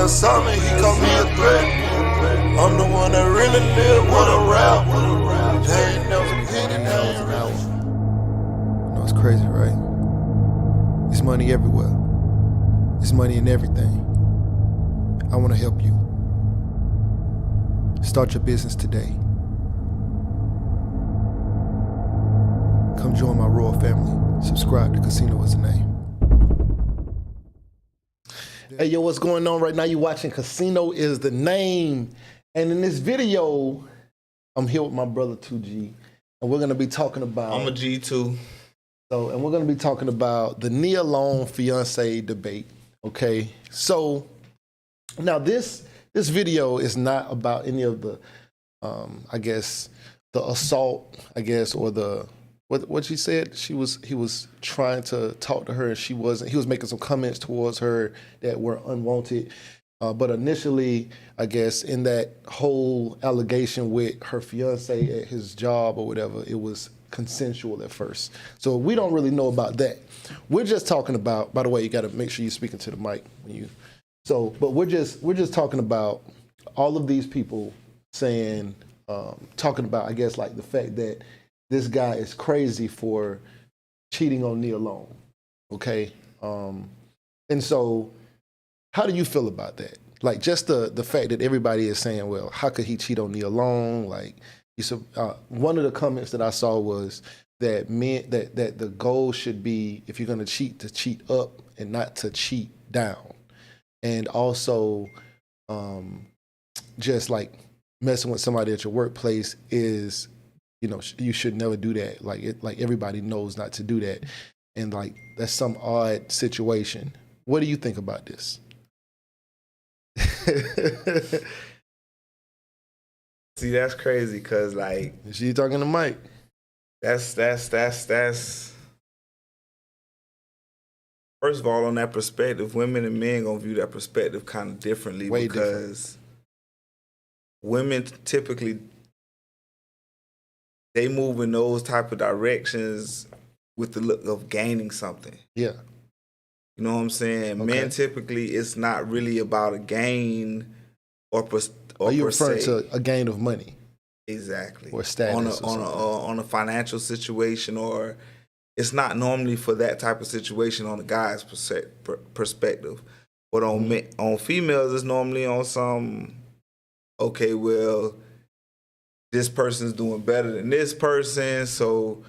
nigga saw me, he called me a threat. I'm the one that really live with a rap. They ain't never been in an hour. No, it's crazy, right? It's money everywhere. It's money in everything. I want to help you. Start your business today. Come join my royal family. Subscribe to Casino is the name. Hey, yo, what's going on right now? You're watching Casino is the Name. And in this video, I'm here with my brother 2G. And we're going to be talking about... I'm a G too. And we're going to be talking about the Nia Long fiance debate. Okay? So, now this video is not about any of the, I guess, the assault, I guess, or the... What she said, he was trying to talk to her and she wasn't. He was making some comments towards her that were unwanted. But initially, I guess, in that whole allegation with her fiance at his job or whatever, it was consensual at first. So we don't really know about that. We're just talking about, by the way, you got to make sure you're speaking to the mic when you. So, but we're just talking about all of these people saying, talking about, I guess, like the fact that this guy is crazy for cheating on Nia Long, okay? And so how do you feel about that? Like just the fact that everybody is saying, well, how could he cheat on Nia Long? Like, one of the comments that I saw was that that the goal should be, if you're gonna cheat, to cheat up and not to cheat down. And also just like messing with somebody at your workplace is, you know, you should never do that. Like everybody knows not to do that. And like, that's some odd situation. What do you think about this? See, that's crazy, cause like, she talking to Mike. That's first of all, on that perspective, women and men gonna view that perspective kind of differently. Way because women typically, they move in those type of directions with the look of gaining something. Yeah. You know what I'm saying? Okay. Men typically, it's not really about a gain or Are you referring to a gain of money? Exactly. Or status on a financial situation, or it's not normally for that type of situation on a guy's perspective. But on females, it's normally on some, okay, well, this person's doing better than this person, so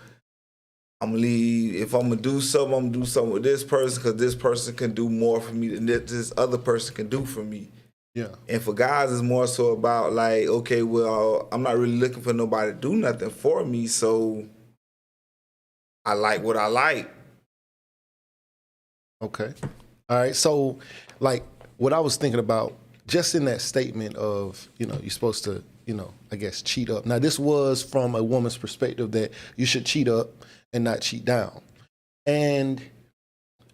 I'm gonna leave. If I'm gonna do something, I'm gonna do something with this person because this person can do more for me than this other person can do for me. Yeah. And for guys, it's more so about like, okay, well, I'm not really looking for nobody to do nothing for me, so I like what I like. Okay. All right. So, like, what I was thinking about, just in that statement of, you know, you're supposed to, you know, I guess, cheat up. Now, this was from a woman's perspective that you should cheat up and not cheat down. And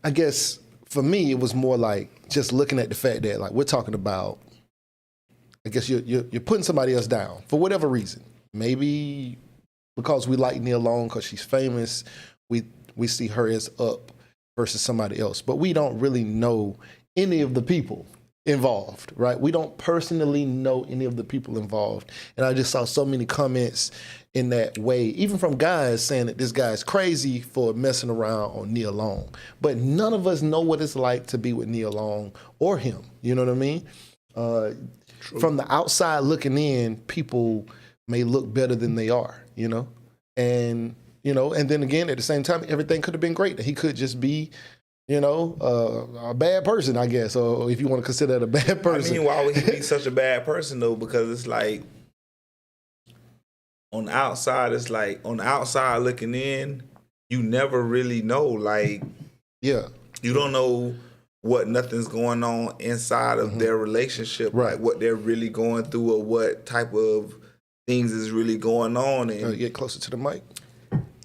I guess for me, it was more like just looking at the fact that, like, we're talking about, I guess you're putting somebody else down for whatever reason. Maybe because we like Nia Long because she's famous, we see her as up versus somebody else. But we don't really know any of the people involved, right? We don't personally know any of the people involved. And I just saw so many comments in that way, even from guys saying that this guy's crazy for messing around on Nia Long. But none of us know what it's like to be with Nia Long or him. You know what I mean? From the outside looking in, people may look better than they are, you know? And, you know, and then again, at the same time, everything could have been great. He could just be, you know, a bad person, I guess, or if you want to consider that a bad person. I mean, why would he be such a bad person, though? Because it's like, on the outside, it's like, on the outside looking in, you never really know. Like, yeah, you don't know what nothing's going on inside of their relationship, right? Like what they're really going through, or what type of things is really going on. And get closer to the mic.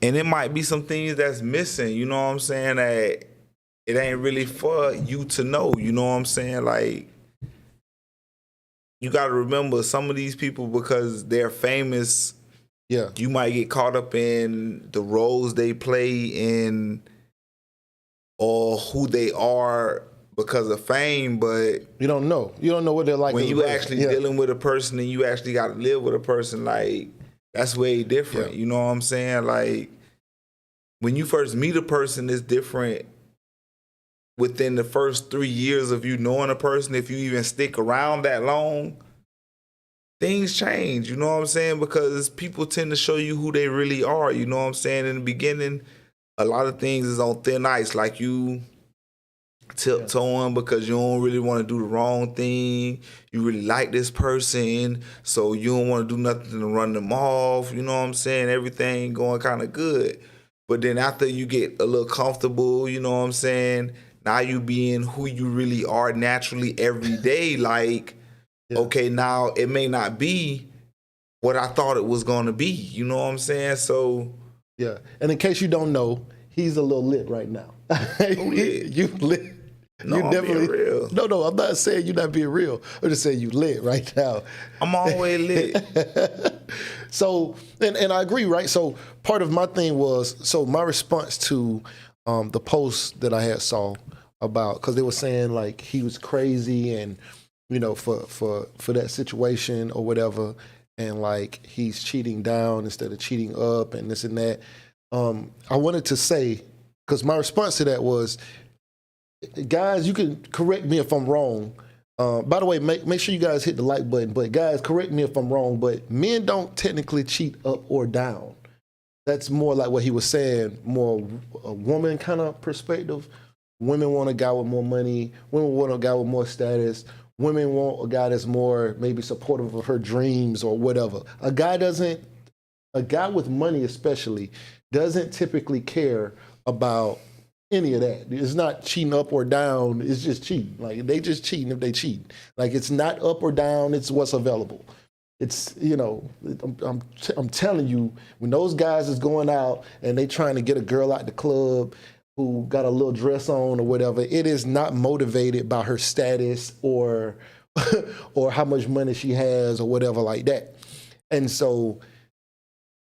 And it might be some things that's missing. You know what I'm saying? That it ain't really for you to know. You know what I'm saying? Like, you got to remember, some of these people, because they're famous, yeah, you might get caught up in the roles they play in or who they are because of fame, but You don't know. You don't know what they're like. when as a you person. actually Yeah. dealing with a person and you actually got to live with a person, like, that's way different. Yeah. You know what I'm saying? Like, when you first meet a person, it's different within the first 3 years of you knowing a person. If you even stick around that long, things change. You know what I'm saying? Because people tend to show you who they really are. You know what I'm saying? In the beginning, a lot of things is on thin ice. Like, you tiptoeing because you don't really want to do the wrong thing. You really like this person, so you don't want to do nothing to run them off. You know what I'm saying? Everything going kind of good. But then after you get a little comfortable, you know what I'm saying? Now you being who you really are naturally every day. Like, okay, now it may not be what I thought it was going to be. You know what I'm saying? So, Yeah. And in case you don't know, he's a little lit right now. lit? You lit. No, you I'm definitely being real. No, I'm not saying you're not being real. I'm just saying you lit right now. I'm always lit. So, and I agree, right? So part of my thing was, so my response to the post that I had saw about, because they were saying like he was crazy and, you know, for that situation or whatever, and like he's cheating down instead of cheating up and this and that. I wanted to say, because my response to that was, guys, you can correct me if I'm wrong. By the way, make sure you guys hit the like button. But guys, correct me if I'm wrong. But men don't technically cheat up or down. That's more like what he was saying, more a woman kind of perspective. Women want a guy with more money. Women want a guy with more status. Women want a guy that's more maybe supportive of her dreams or whatever. A guy with money especially doesn't typically care about any of that. It's not cheating up or down. It's just cheating. Like, they just cheating if they cheat. Like, it's not up or down. It's what's available. It's, you know, I'm telling you, when those guys is going out and they trying to get a girl out the club who got a little dress on or whatever, it is not motivated by her status or or how much money she has or whatever like that. And so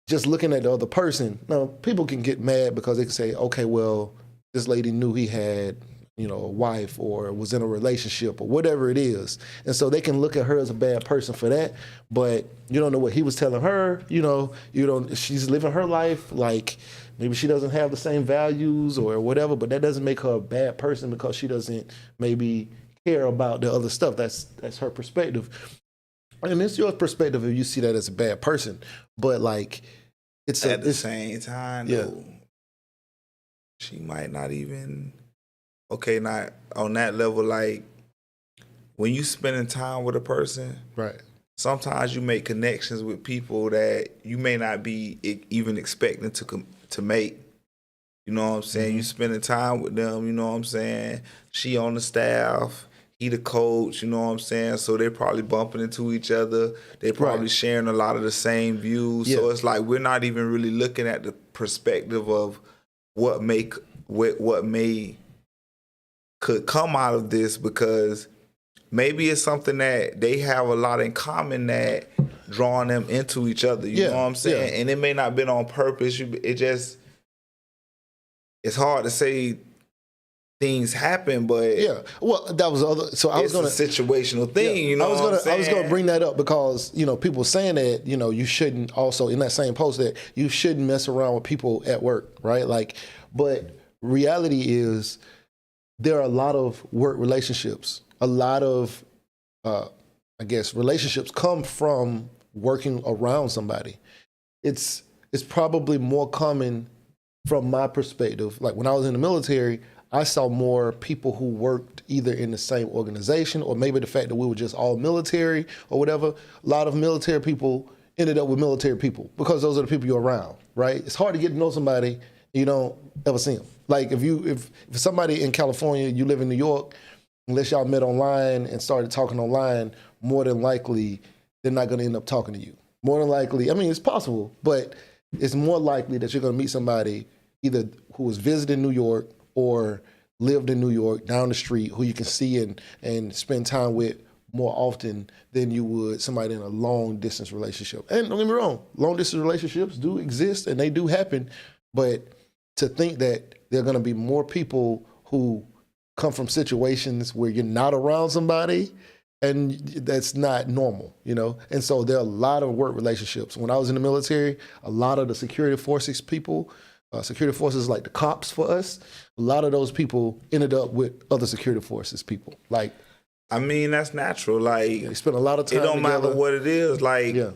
just looking at the other person, now people can get mad because they can say, okay, well, this lady knew he had, you know, a wife or was in a relationship or whatever it is. And so they can look at her as a bad person for that, but you don't know what he was telling her, you know, she's living her life, like maybe she doesn't have the same values or whatever, but that doesn't make her a bad person because she doesn't maybe care about the other stuff. That's her perspective. And it's your perspective if you see that as a bad person, but like, At the same time, yeah. though, she might not even, okay, not on that level. Like, when you spending time with a person, Right. sometimes you make connections with people that you may not be even expecting to make. You know what I'm saying? You spending time with them, you know what I'm saying? She on the staff, he the coach, you know what I'm saying? So they're probably bumping into each other. They're probably sharing a lot of the same views. Yeah. So it's like we're not even really looking at the perspective of what may could come out of this, because maybe it's something that they have a lot in common that drawing them into each other. You know what I'm saying? Yeah. And it may not have been on purpose. It's hard to say things happen, but Yeah, well, that was the other. So I was it's going a situational thing. You know, I was gonna bring that up because, you know, people saying that, you know, you shouldn't also in that same post that you shouldn't mess around with people at work, right? Like, but reality is there are a lot of work relationships. A lot of, I guess, relationships come from working around somebody. It's probably more common from my perspective. Like when I was in the military, I saw more people who worked either in the same organization or maybe the fact that we were just all military or whatever. A lot of military people ended up with military people because those are the people you're around, right? It's hard to get to know somebody you don't ever see them. Like if somebody in California, you live in New York, unless y'all met online and started talking online, more than likely they're not going to end up talking to you. More than likely, I mean, it's possible, but it's more likely that you're going to meet somebody either who was visiting New York or lived in New York down the street who you can see and spend time with more often than you would somebody in a long distance relationship. And don't get me wrong, long distance relationships do exist and they do happen, but to think that there are going to be more people who come from situations where you're not around somebody, and that's not normal, you know? And so there are a lot of work relationships. When I was in the military, a lot of the security forces people, security forces like the cops for us, a lot of those people ended up with other security forces people. Like, I mean, that's natural. Like, they spend a lot of time it don't together. matter what it is. Like, Yeah.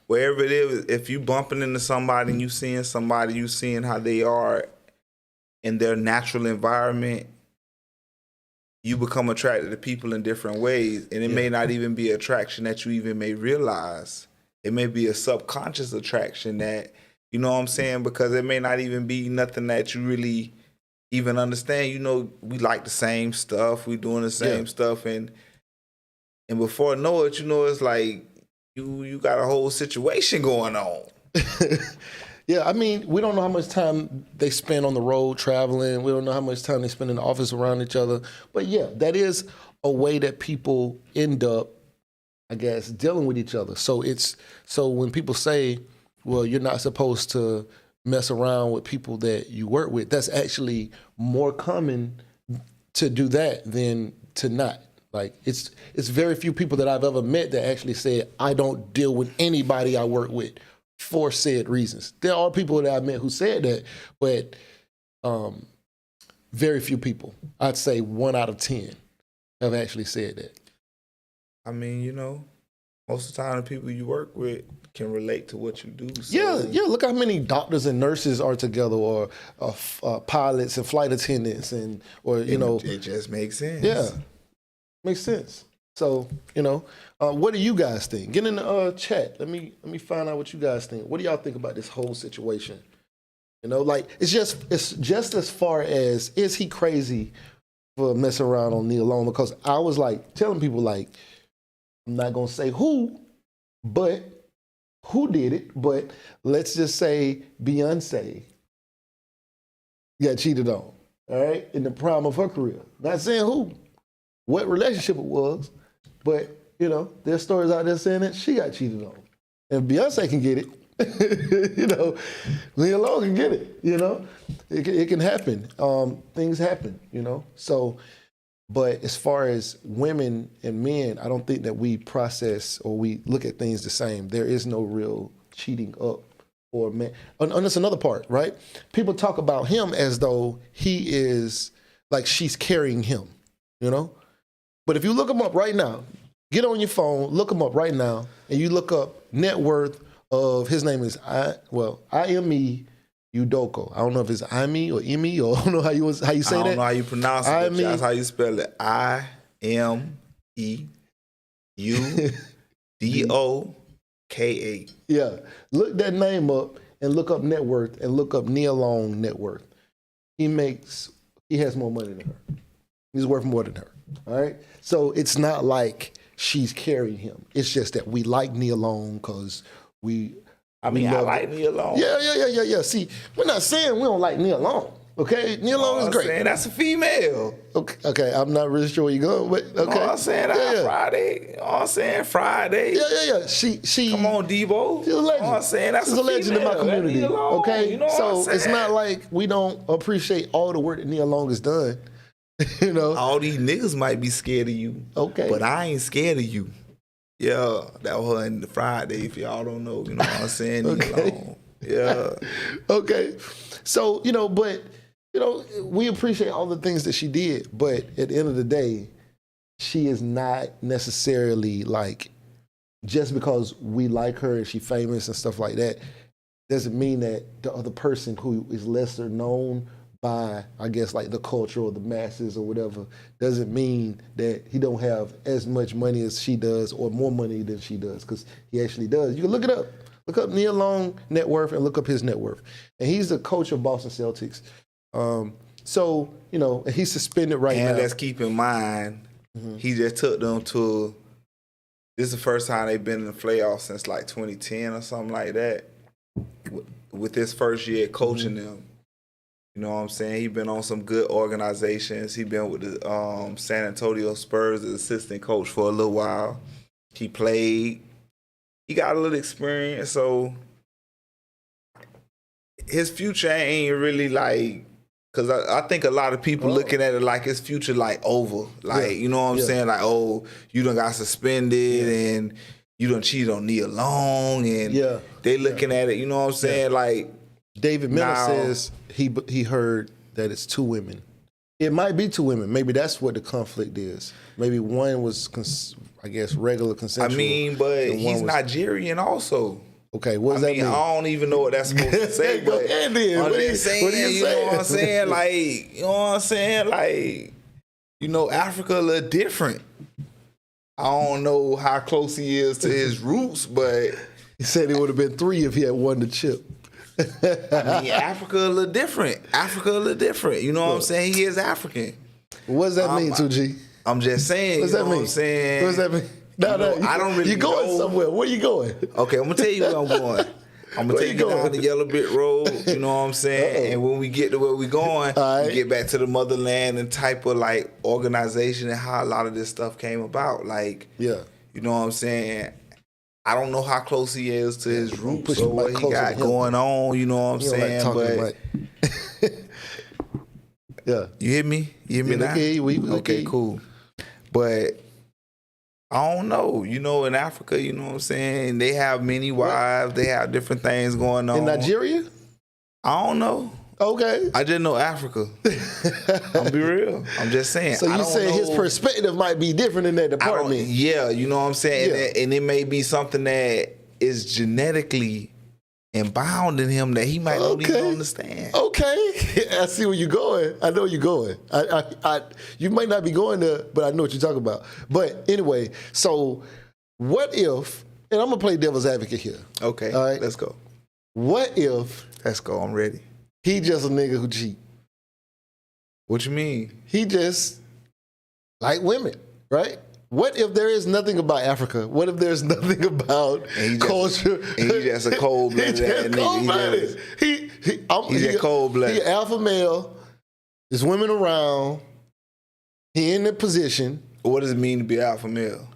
wherever it is, if you bumping into somebody and you seeing somebody, you seeing how they are in their natural environment, you become attracted to people in different ways. And it may not even be attraction that you even may realize. It may be a subconscious attraction that, you know what I'm saying? Because it may not even be nothing that you really even understand. You know, we like the same stuff. We doing the same stuff. And before I know it, you know, it's like you got a whole situation going on. Yeah, I mean, we don't know how much time they spend on the road traveling. We don't know how much time they spend in the office around each other. But yeah, that is a way that people end up, I guess, dealing with each other. So when people say, well, you're not supposed to mess around with people that you work with, that's actually more common to do that than to not. Like, it's very few people that I've ever met that actually said, I don't deal with anybody I work with for said reasons. There are people that I met who said that, but very few people. I'd say 1 out of 10 have actually said that. I mean, you know, most of the time the people you work with can relate to what you do. So. Yeah. Look how many doctors and nurses are together, or pilots and flight attendants, It just makes sense. Yeah, makes sense. So, what do you guys think? Get in the chat. Let me find out what you guys think. What do y'all think about this whole situation? Like, it's just as far as, is he crazy for messing around on Nia Long? Because I was like telling people, like, I'm not gonna say who did it, but let's just say Beyonce got cheated on, all right, in the prime of her career. Not saying who, what relationship it was, but there's stories out there saying that she got cheated on. And Beyonce can get it, Nia Long can get it, it can happen. Things happen, So, but as far as women and men, I don't think that we process or we look at things the same. There is no real cheating up for men. And that's another part, right? People talk about him as though he is, like, she's carrying him, But if you look him up right now, get on your phone, look him up right now, and you look up net worth of, his name is Ime Udoka. I don't know if it's Ime or Ime, or I don't know how you say that. I don't know how you pronounce it, but that's how you spell it. IMEUDOKA. Yeah. Look that name up and look up net worth and look up Nia Long net worth. He has more money than her. He's worth more than her. All right. So it's not like she's carrying him. It's just that we like Nia Long because I like Nia Long. Yeah. See, we're not saying we don't like Nia Long. Okay, Nia Long is great. Saying that's a female. Okay, I'm not really sure where you're going, but okay. I'm saying Friday. I'm saying Friday. Yeah. She. Come on, Debo. She's a legend. I'm saying that's she's a legend in my community. Okay, so it's not like we don't appreciate all the work that Nia Long has done. All these niggas might be scared of you. Okay, but I ain't scared of you. Yeah, that was her in the Friday. If y'all don't know, you know what I'm saying? Okay. Yeah. Okay. So, but, we appreciate all the things that she did, but at the end of the day, she is not necessarily, like, just because we like her and she's famous and stuff like that, doesn't mean that the other person who is lesser known by, I guess, like the culture or the masses or whatever, doesn't mean that he don't have as much money as she does or more money than she does, because he actually does. You can look it up. Look up Nia Long net worth and look up his net worth. And he's the coach of Boston Celtics. So, he's suspended right now. And let's keep in mind, he just took them to, this is the first time they've been in the playoffs since like 2010 or something like that, with his first year coaching them. You know what I'm saying? He's been on some good organizations. He's been with the San Antonio Spurs as assistant coach for a little while. He played. He got a little experience, so his future ain't really like, Cause I think a lot of people looking at it like it's future like over. Like, you know what I'm saying? Like, oh, you done got suspended and you done cheated on Nia Long and they looking at it, you know what I'm saying? Like David Miller says he heard that it's 2 women. It might be 2 women. Maybe that's what the conflict is. Maybe one was, I guess, regular consensual. I mean, but he's Nigerian also. Okay, what does that mean? I don't even know what that's supposed to say, but I'm just saying, you know what I'm saying? Like, you know what I'm saying? Like, you know, Africa a little different. I don't know how close he is to his roots, but he said it would have been 3 if he had won the chip. I mean, Africa a little different. Africa a little different. You know what I'm saying? He is African. What does that mean, 2G? I'm just saying. What does that mean? What I'm saying? What does that mean? No, I don't really You going know. somewhere. Where you going? Okay, I'm going to tell you where I'm going. I'm going to take you down the Yellow Brick Road, you know what I'm saying? And when we get to where we're going, we get back to the motherland and type of like organization and how a lot of this stuff came about. Like, you know what I'm saying? I don't know how close he is to his roots or what he got going on, you know what I'm saying? But you hear me? You hear me now? Okay, cool. But I don't know. You know, in Africa, you know what I'm saying? They have many wives. They have different things going on. In Nigeria? I don't know. Okay. I just know Africa. I'm be real. I'm just saying. So you saying his perspective might be different in that department? Yeah, you know what I'm saying? And it may be something that is genetically inbound in him that he might not even understand. Okay. I see where you're going. I know you're going. You might not be going there, but I know what you're talking about. But anyway, so what if, and I'm going to play devil's advocate here. Okay, all right? Let's go. What if... Let's go, I'm ready. He just a nigga who cheat. What you mean? He just like women, right? What if there is nothing about Africa? What if there's nothing about culture? And he just a cold-blooded nigga. He's a cold-blooded. He alpha male. There's women around. He in the position. What does it mean to be alpha male?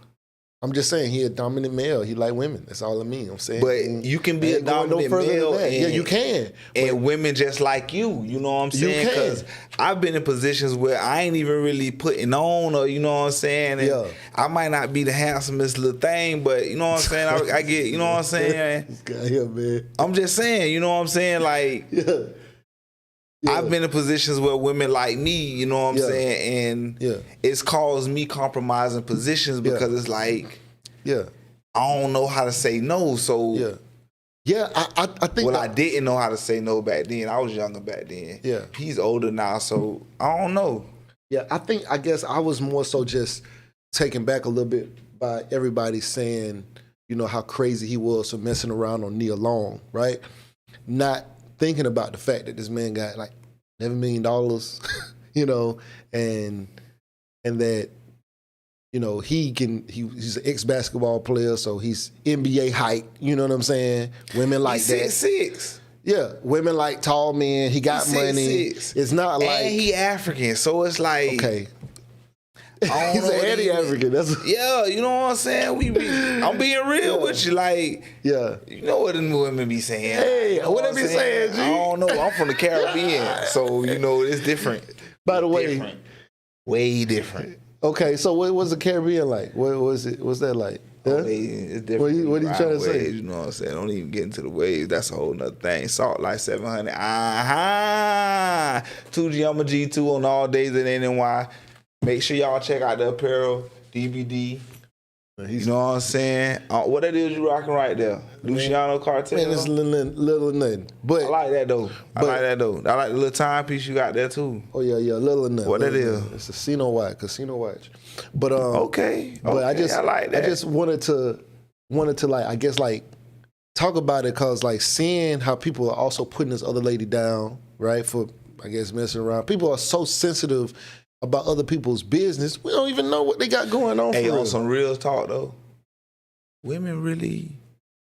I'm just saying he a dominant male. He like women. That's all I mean. I'm saying. But you can be a dominant male. Yeah, you can. And women just like you. You know what I'm saying? Because I've been in positions where I ain't even really putting on, or you know what I'm saying? And I might not be the handsomest little thing, but you know what I'm saying? I get, you know what I'm saying? This guy here, man. I'm just saying, you know what I'm saying? Like, I've been in positions where women like me, you know what I'm saying? And it's caused me compromising positions because it's like, I don't know how to say no. So, I think. Well, I didn't know how to say no back then. I was younger back then. He's older now, so I don't know. I guess I was more so just taken back a little bit by everybody saying, you know, how crazy he was for messing around on Nia Long, right? Not thinking about the fact that this man got like $11 million, you know, and that, you know, he's an ex-basketball player, so he's NBA height, you know what I'm saying? Women like he's that. 6'6". Yeah, women like tall men. He got money. 6'6". It's not like... And he African, so it's like... Okay. He's an anti-African. Yeah, you know what I'm saying? I'm being real with you. Like, you know what the women be saying. Hey, you know what they be saying, G? I don't know. I'm from the Caribbean, so, you know, it's different. By the way. Way different. Okay, so what was the Caribbean like? What was it? What's that like? Huh? It's different. What are you trying to say? You know what I'm saying? Don't even get into the waves. That's a whole nother thing. Salt like 700. 2G, I'm a G2 on all days at NY. Make sure y'all check out the apparel, DVD. You know what I'm saying? What that is you rocking right there? Luciano Cartel. Man, it's little nothing. But I like that though. I like the little timepiece you got there too. Oh yeah, little nothing. What that is? It's a casino watch. But okay. But I like that. I just wanted to like, I guess, like, talk about it, cause like seeing how people are also putting this other lady down, right, for, I guess, messing around. People are so sensitive about other people's business. We don't even know what they got going on. Hey, for on real. some real talk though, women really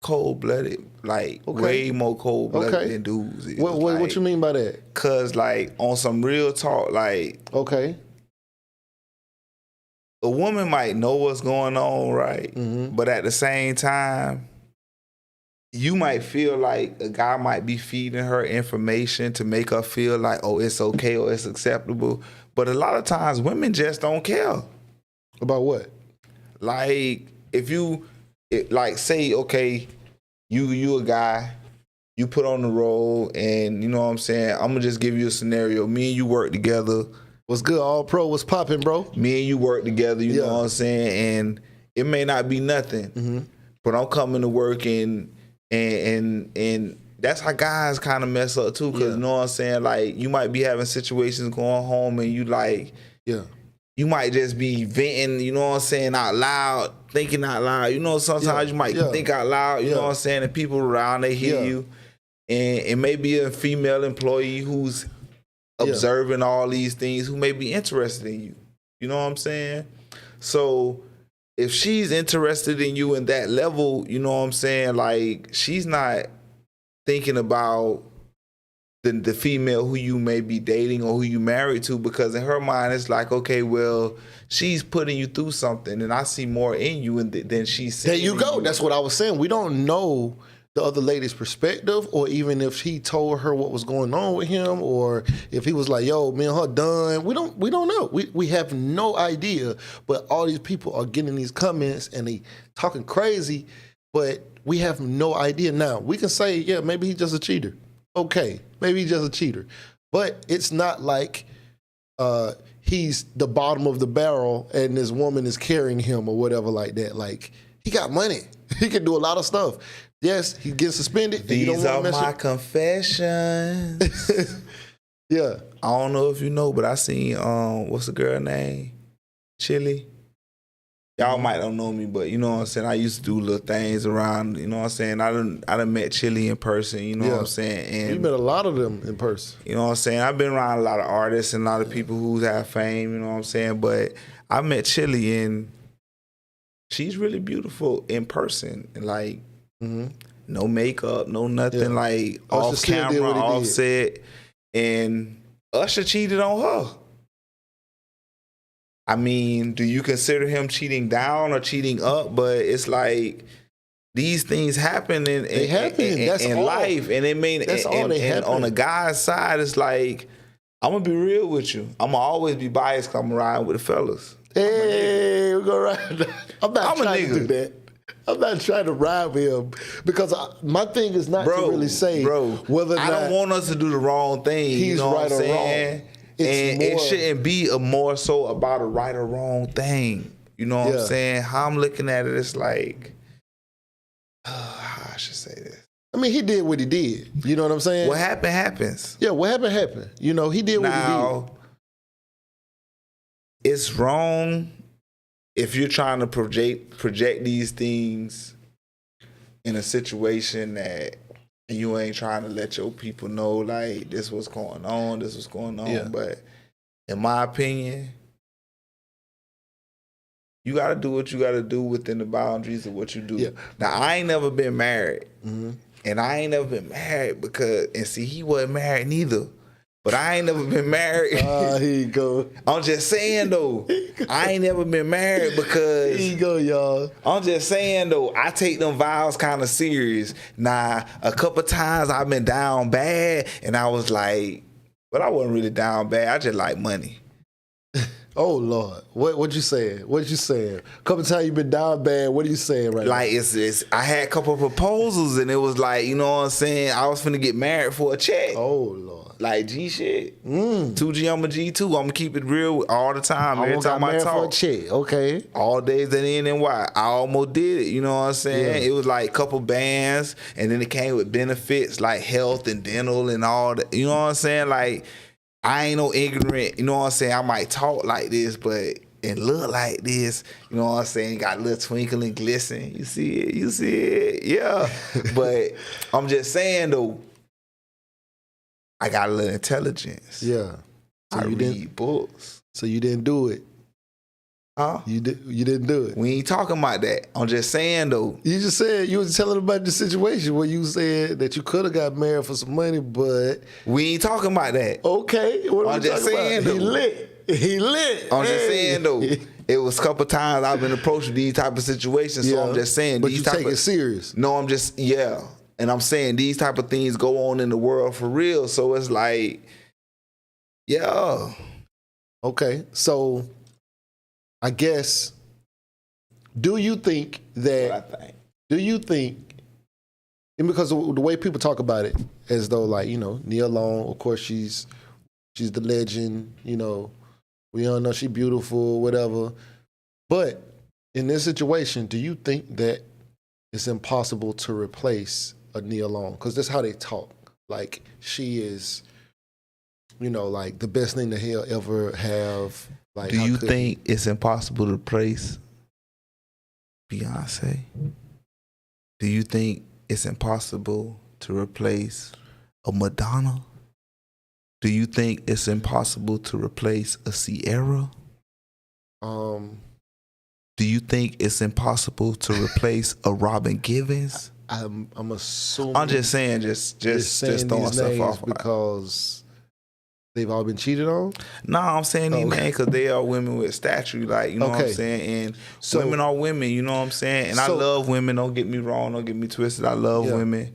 cold-blooded, like way more cold-blooded than dudes. What you mean by that? Cause like on some real talk, like a woman might know what's going on, right? But at the same time, you might feel like a guy might be feeding her information to make her feel like, oh, it's okay or it's acceptable. But a lot of times women just don't care. About what? Like, if you, like, say, okay, you a guy, you put on the role, and you know what I'm saying, I'm going to just give you a scenario. Me and you work together. What's good? All pro, what's popping, bro? Me and you work together, you know what I'm saying? And it may not be nothing, but I'm coming to work and that's how guys kind of mess up too, because you know what I'm saying? Like, you might be having situations going home and you like, you might just be venting, you know what I'm saying, out loud, thinking out loud. You know, sometimes you might think out loud, you know what I'm saying, and people around, they hear you. And it may be a female employee who's observing all these things, who may be interested in you. You know what I'm saying? So if she's interested in you in that level, you know what I'm saying, like, she's not thinking about the female who you may be dating or who you married to, because in her mind it's like, okay, well, she's putting you through something and I see more in you than she's saying. There you go. That's what I was saying. We don't know the other lady's perspective, or even if he told her what was going on with him, or if he was like, yo, me and her done. We don't know. We have no idea. But all these people are getting these comments and they talking crazy, but we have no idea. Now, we can say, yeah, maybe he's just a cheater. Okay, maybe he's just a cheater. But it's not like he's the bottom of the barrel and this woman is carrying him or whatever like that. Like, he got money. He can do a lot of stuff. Yes, he gets suspended. These are my confessions. Yeah. I don't know if you know, but I seen, what's the girl name? Chili. Y'all might don't know me, but you know what I'm saying, I used to do little things around, you know what I'm saying, I done met Chili in person, you know what I'm saying. And you met a lot of them in person. You know what I'm saying? I've been around a lot of artists and a lot of people who have fame, you know what I'm saying, but I met Chili and she's really beautiful in person. And like, no makeup, no nothing, like off camera, offset. And Usher cheated on her. I mean, do you consider him cheating down or cheating up? But it's like, these things happen in life, and it mean and on the guy's side, it's like, I'm gonna be real with you. I'm gonna always be biased because I'm riding with the fellas. Hey, we're gonna ride. I'm not trying to do that. I'm not trying to ride with him, because my thing is not to really say whether or not I don't want us to do the wrong thing. He's you know right what I'm or saying? wrong. And it shouldn't be more so about a right or wrong thing. You know what I'm saying? How I'm looking at it, it's like, how I should say this. I mean, he did what he did. You know what I'm saying? What happened happens. Yeah, what happened happened. You know, he did what he did. It's wrong if you're trying to project these things in a situation that you ain't trying to let your people know, like, this was going on, this was going on. Yeah. But in my opinion, you got to do what you got to do within the boundaries of what you do. Yeah. Now, I ain't never been married. And I ain't never been married because, and see, he wasn't married neither. But I ain't never been married. Here you go. I'm just saying, though, I ain't never been married because... Here you go, y'all. I'm just saying, though, I take them vows kind of serious. Now, a couple times I've been down bad, and I was like, but I wasn't really down bad. I just like money. Oh, Lord. What you saying? What you saying? A couple times you been down bad. What are you saying right like, now? It's I had a couple of proposals, and it was like, you know what I'm saying? I was finna get married for a check. Oh, Lord. Like G shit. 2G, I'm a G2. I'm gonna keep it real all the time. Every time I talk. For a check. Okay. All days that in and why. I almost did it. You know what I'm saying? Yeah. It was like a couple bands, and then it came with benefits like health and dental and all that. You know what I'm saying? Like, I ain't no ignorant. You know what I'm saying? I might talk like this, but and look like this. You know what I'm saying? Got a little twinkle and glisten. You see it? You see it? Yeah. But I'm just saying, though, I got a little intelligence. Yeah. So I you read books. So you didn't do it. Huh? You didn't do it. We ain't talking about that. I'm just saying, though. You just said, you was telling about the situation where you said that you could have got married for some money, but... We ain't talking about that. Okay. What I'm just saying, about? though. He lit. I'm just saying, though. It was a couple times I've been approached with these type of situations, so I'm just saying. But these you type take it serious. No, I'm just, And I'm saying these type of things go on in the world for real. So it's like, yeah. Okay, so I guess, do you think that? What I think. Do you think? And because the way people talk about it, as though like Nia Long, of course she's the legend. We all know she's beautiful, whatever. But in this situation, do you think that it's impossible to replace a Nia Long? Because that's how they talk. Like she is, like the best thing that he'll ever have. Like, do you think it's impossible to replace Beyonce? Do you think it's impossible to replace a Madonna? Do you think it's impossible to replace a Sierra? Do you think it's impossible to replace a Robin Givens? I'm assuming. I'm just saying, just throwing stuff off because they've all been cheated on. No, I'm saying these men because they are women with stature, like what I'm saying, and so, women are women. You know what I'm saying, and I love women. Don't get me wrong. Don't get me twisted. I love women.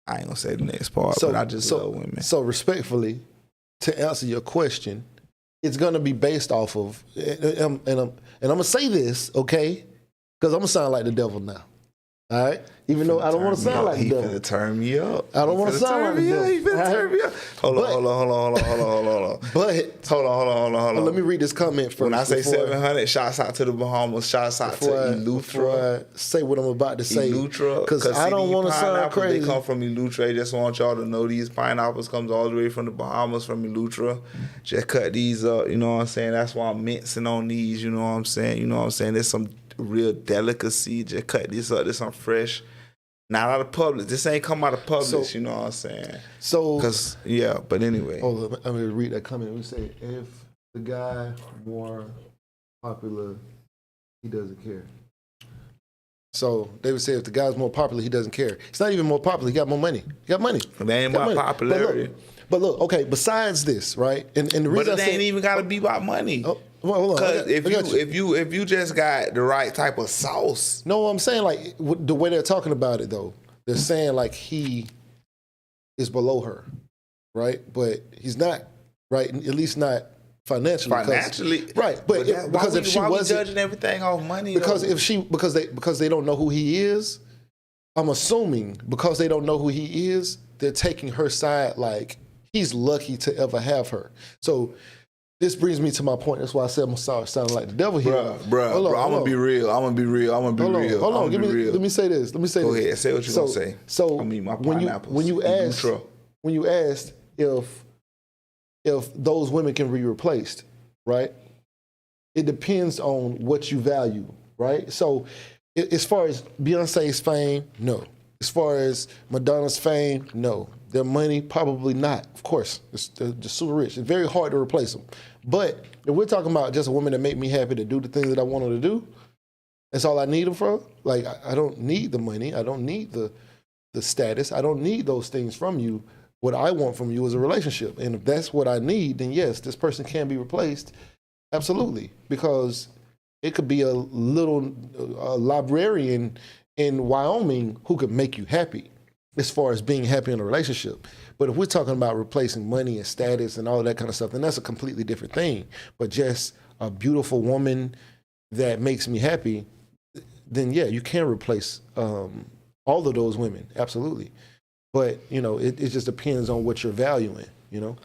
I ain't gonna say the next part, but I just love women. So respectfully, to answer your question, it's gonna be based off of, and I'm gonna say this, okay, because I'm gonna sound like the devil now. All right, even though I don't want to sound like the devil. He finna turn me up. I don't want to sound like the devil. He finna turn me up. Hold on. But hold on. Let me read this comment first. When I say 700, shouts out to the Bahamas. Shouts out to Elutra. Before I say what I'm about to say, Elutra, because I don't want to sound crazy. They come from Elutra. I just want y'all to know these pineapples comes all the way from the Bahamas, from Elutra. Just cut these up. You know what I'm saying? That's why I'm mincing on these. You know what I'm saying? There's some real delicacy. Just cut this up. This some fresh. Not out of Publix. This ain't come out of Publix. You know what I'm saying? So, but anyway. Hold on, I'm gonna read that comment. We say if the guy more popular, he doesn't care. So they would say if the guy's more popular, he doesn't care. He's not even more popular. He got more money. He got money. They ain't about popularity. But look, okay. Besides this, right? And the reason but it ain't even got to be about money. Oh, well, hold on. Because if you just got the right type of sauce. No, I'm saying like the way they're talking about it though, they're saying like he is below her, right? But he's not, right? At least not financially. Right? But because if she wasn't judging everything off money, because because they don't know who he is. I'm assuming because they don't know who he is, they're taking her side like he's lucky to ever have her. So this brings me to my point. That's why I said I'm sorry, sounding like the devil here. Bro, I'm gonna be real. Hold on. Let me say this. Go ahead. Say what you gonna say. So I mean, my pineapples. when you asked if those women can be replaced, right? It depends on what you value, right? So as far as Beyonce's fame, no. As far as Madonna's fame, no. Their money, probably not. Of course, they're just super rich. It's very hard to replace them. But if we're talking about just a woman that make me happy to do the things that I want her to do, that's all I need them for. Like, I don't need the money. I don't need the status. I don't need those things from you. What I want from you is a relationship. And if that's what I need, then yes, this person can be replaced. Absolutely. Because it could be a librarian in Wyoming who could make you happy as far as being happy in a relationship. But if we're talking about replacing money and status and all of that kind of stuff, then that's a completely different thing. But just a beautiful woman that makes me happy, then yeah, you can replace all of those women, absolutely. But, it just depends on what you're valuing, That's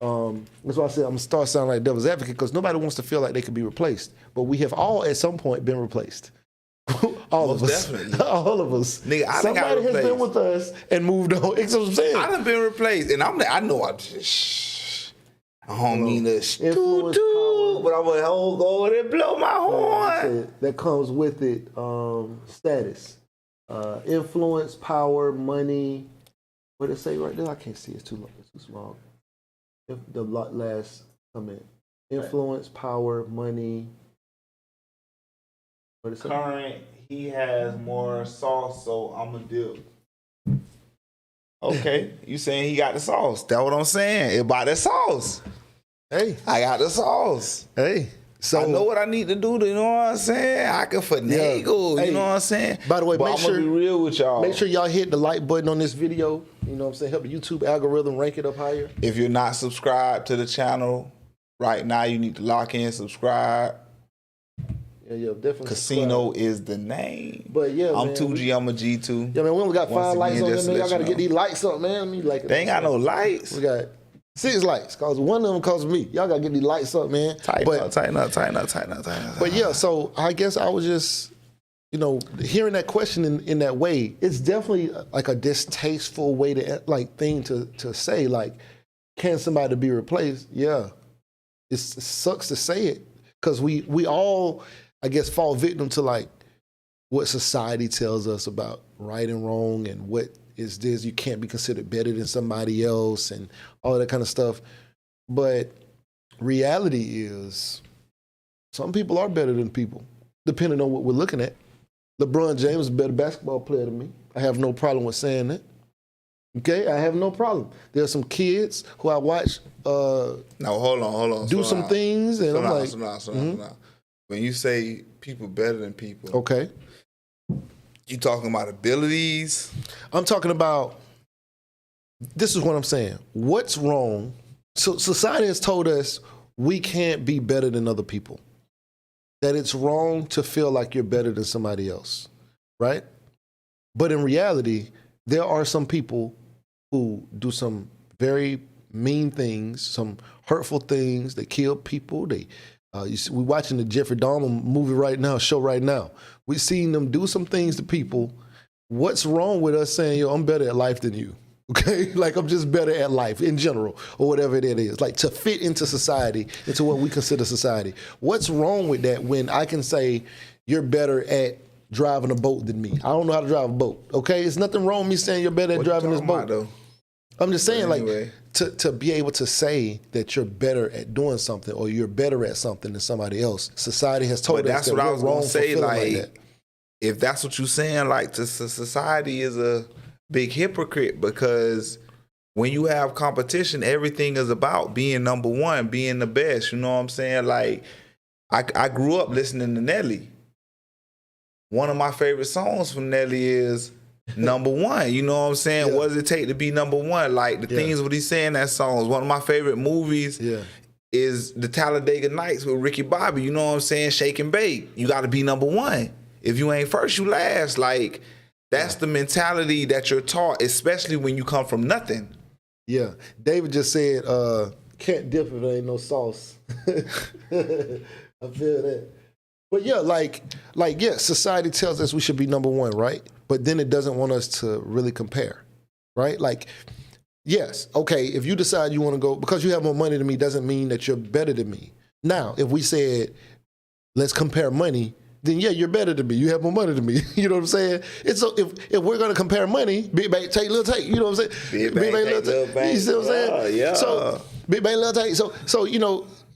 why I said I'm going to start sounding like devil's advocate, because nobody wants to feel like they could be replaced. But we have all at some point been replaced. All of us. Definitely. All of us. Nigga, somebody has been with us and moved on. It's what I'm saying. I done been replaced. And I know I'm just, I don't mean to do, but I'm going to go over and blow my horn. That comes with it status. Influence, power, money. What did it say right there? I can't see. It's too long. It's too small. The last comment. Influence, power, money. Current, he has more sauce, so I'm going to dip. Okay, you saying he got the sauce. That's what I'm saying. It's about the sauce. Hey. I got the sauce. Hey. So I know what I need to do. You know what I'm saying? I can finagle. Hey, you know what I'm saying? by the way, but make I'm gonna sure- be real with y'all. make sure y'all hit the like button on this video. You know what I'm saying? Help the YouTube algorithm rank it up higher. If you're not subscribed to the channel right now, you need to lock in, subscribe. Yeah, definitely. Casino is the name. But yeah, I'm man, 2G, I'm a G2. Yeah, man, we only got Once 5 lights again, on just there, to man. Y'all let gotta you get know. these lights up, man. Me like it. They ain't got no lights. We got 6 lights, cause one of them costs me. Y'all gotta get these lights up, man. Tighten up. But yeah, so I guess I was just, hearing that question in that way, it's definitely like a distasteful way to thing to say. Like, can somebody be replaced? Yeah, it sucks to say it, cause we all, I guess, fall victim to like what society tells us about right and wrong and what is this. You can't be considered better than somebody else and all that kind of stuff. But reality is some people are better than people, depending on what we're looking at. LeBron James is a better basketball player than me. I have no problem with saying that. Okay, I have no problem. There are some kids who I watch No, hold on. do some things, and I'm like, slow down. When you say people better than people, okay. You talking about abilities? I'm talking about, this is what I'm saying. What's wrong? So society has told us we can't be better than other people. That it's wrong to feel like you're better than somebody else, right? But in reality, there are some people who do some very mean things, some hurtful things. They kill people. We're watching the Jeffrey Dahmer show right now. We've seen them do some things to people. What's wrong with us saying, yo, I'm better at life than you? Okay, like I'm just better at life in general, or whatever it is, like to fit into society, into what we consider society. What's wrong with that when I can say you're better at driving a boat than me? I don't know how to drive a boat. Okay, it's nothing wrong with me saying you're better at driving this boat. Though? I'm just saying, anyway. like, to be able to say that you're better at doing something or you're better at something than somebody else. Society has told us that's that what I we're was wrong gonna say. for feeling Like, that. if that's what you're saying, like, society is a big hypocrite, because when you have competition, everything is about being number one, being the best. You know what I'm saying? Like, I grew up listening to Nelly. One of my favorite songs from Nelly is Number One. You know what I'm saying? Yeah. What does it take to be number one? Like, the things what he's saying in that song is one of my favorite movies. Yeah. Is the Talladega Nights with Ricky Bobby. You know what I'm saying? Shake and bake. You got to be number one. If you ain't first, you last. Like, that's the mentality that you're taught, especially when you come from nothing. Yeah. David just said, can't dip if there ain't no sauce. I feel that. But yeah, yeah, society tells us we should be number one, right? But then it doesn't want us to really compare, right? Like, yes, okay, if you decide you want to go, because you have more money than me doesn't mean that you're better than me. Now, if we said, let's compare money, then yeah, you're better than me. You have more money than me. You know what I'm saying? It's so if we're gonna compare money, big bank take, little take. You know what I'm saying? Big bank take, little bank. You see what I'm saying? Yeah. So big bank, little take. So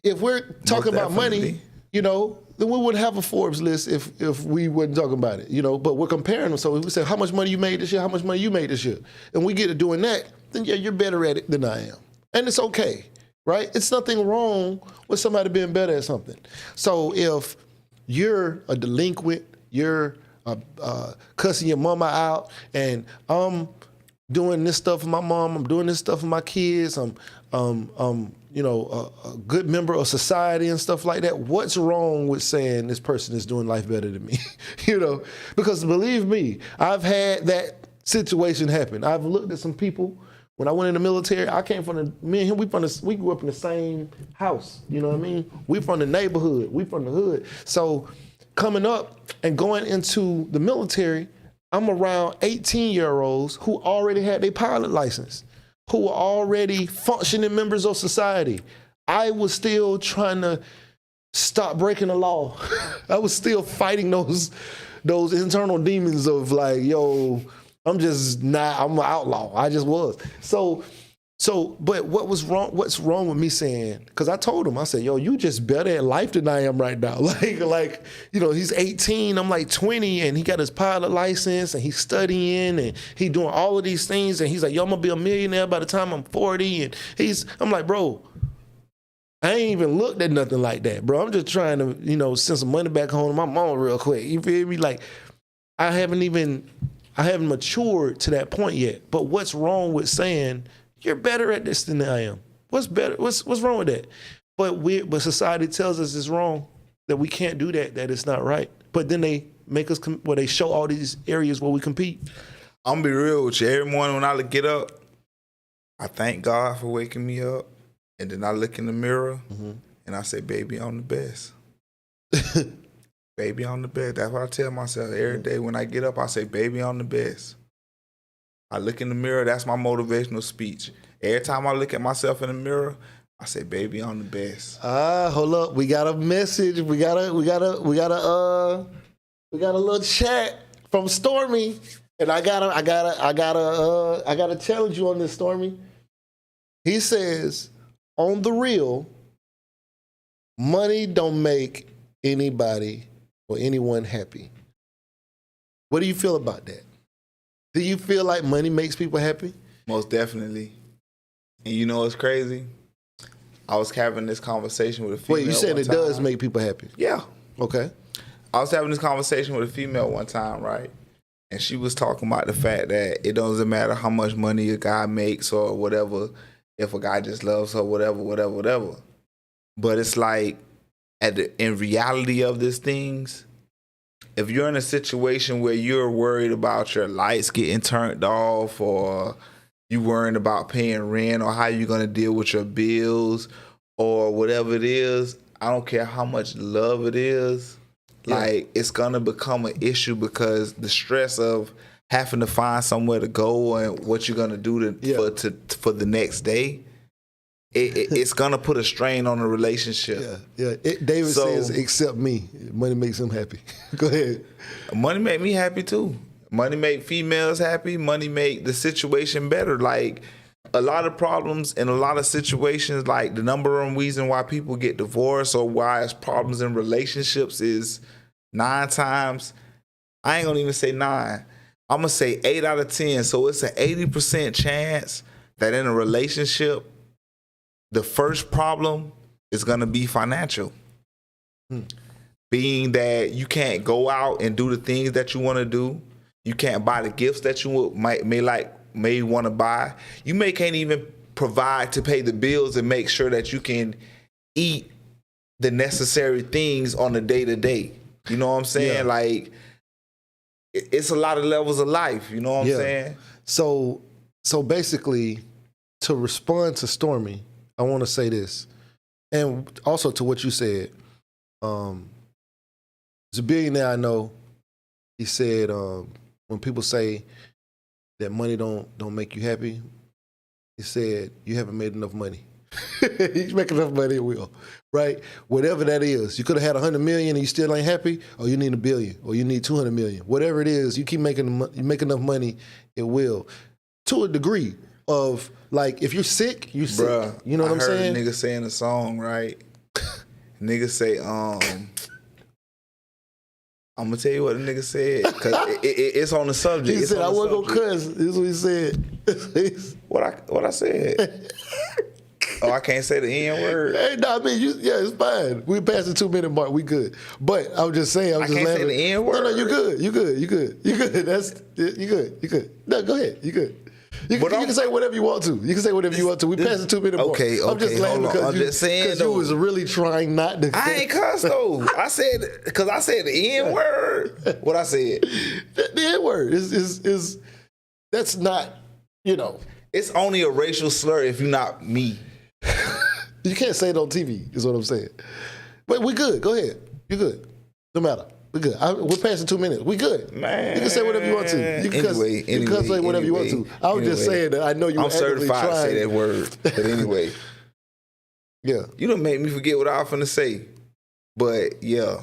if we're talking about money, then we wouldn't have a Forbes list if we wasn't talking about it. But we're comparing them. So if we say how much money you made this year, how much money you made this year, and we get to doing that, then yeah, you're better at it than I am, and it's okay, right? It's nothing wrong with somebody being better at something. So if you're a delinquent, you're cussing your mama out, and I'm doing this stuff for my mom, I'm doing this stuff for my kids, I'm a good member of society and stuff like that. What's wrong with saying this person is doing life better than me? Because believe me, I've had that situation happen. I've looked at some people. When I went in the military, I came from me and him, we grew up in the same house. You know what I mean? We from the neighborhood. We from the hood. So coming up and going into the military, I'm around 18-year-olds who already had their pilot license, who were already functioning members of society. I was still trying to stop breaking the law. I was still fighting those internal demons of like, yo, I'm an outlaw. I just was. But what's wrong with me saying, because I told him, I said, yo, you just better at life than I am right now. Like, he's 18, I'm like 20, and he got his pilot license, and he's studying, and he doing all of these things, and he's like, yo, I'm gonna be a millionaire by the time I'm 40, and I'm like, bro, I ain't even looked at nothing like that, bro. I'm just trying to, send some money back home to my mama real quick. You feel me? Like, I haven't matured to that point yet. But what's wrong with saying you're better at this than I am? What's better? What's wrong with that? But society tells us it's wrong, that we can't do that, that it's not right. But then they make us, they show all these areas where we compete. I'm gonna be real with you. Every morning when I get up, I thank God for waking me up. And then I look in the mirror and I say, baby, I'm the best. Baby, I'm the best. That's what I tell myself every day when I get up. I say, baby, I'm the best. I look in the mirror. That's my motivational speech. Every time I look at myself in the mirror, I say, baby, I'm the best. Hold up. We got a message. We got a little chat from Stormy. And I gotta challenge you on this, Stormy. He says, on the real, money don't make anybody or anyone happy. What do you feel about that? Do you feel like money makes people happy? Most definitely. And you know what's crazy? I was having this conversation with a female. Wait, you said it does make people happy? Yeah. Okay. I was having this conversation with a female one time, right? And she was talking about the fact that it doesn't matter how much money a guy makes or whatever, if a guy just loves her, whatever. But it's like, in reality of these things, if you're in a situation where you're worried about your lights getting turned off, or you worrying about paying rent, or how you're going to deal with your bills, or whatever it is, I don't care how much love it is, like, it's going to become an issue because the stress of having to find somewhere to go and what you're going to do for the next day, it's going to put a strain on the relationship. Yeah. David says, except me. Money makes him happy. Go ahead. Money make me happy too. Money make females happy. Money make the situation better. Like, a lot of problems in a lot of situations, like the number one reason why people get divorced or why it's problems in relationships is 9 times, I ain't gonna even say 9, I'm gonna say 8 out of 10. So it's an 80% chance that in a relationship, the first problem is gonna be financial. Being that you can't go out and do the things that you wanna do. You can't buy the gifts that you may want to buy. You can't even provide to pay the bills and make sure that you can eat the necessary things on a day-to-day. You know what I'm saying? Yeah. Like, it's a lot of levels of life. You know what I'm saying? So basically, to respond to Stormy, I want to say this, and also to what you said. There's a billionaire I know. He said, when people say that money don't make you happy, he said, you haven't made enough money. You make enough money, it will, right? Whatever that is. You could have had 100 million and you still ain't happy, or you need $1 billion, or you need 200 million. Whatever it is, you keep you make enough money, it will. To a degree of, like, if you're sick, you're sick. Bruh, you know what I'm saying? I heard a nigga saying a song, right? Nigga say, I'm gonna tell you what the nigga said, because it's on the subject. He said, I wasn't gonna cuss. This is what he said. What I said? Oh, I can't say the N word. Hey, no, I mean, it's fine. We passed the 2-minute mark. We good. But I was just saying, I can't say the N word. No, you good. You good. You good. No, go ahead. You good. You can say whatever you want to. You can say whatever you want to. We passed the 2-minute mark. Okay. I'm just laughing because you was really trying not to. I ain't cussed though. I said, because I said the N word. What I said? The N word is that's not, It's only a racial slur if you're not me. You can't say it on TV, is what I'm saying. But we good. Go ahead. You good. No matter. We good. We're passing 2 minutes. We good. Man. You can say whatever you want to. You can say whatever you want to. I was just saying that I know you were actively certified trying. to say that word. But anyway. Yeah. You done made me forget what I was finna say. But, yeah.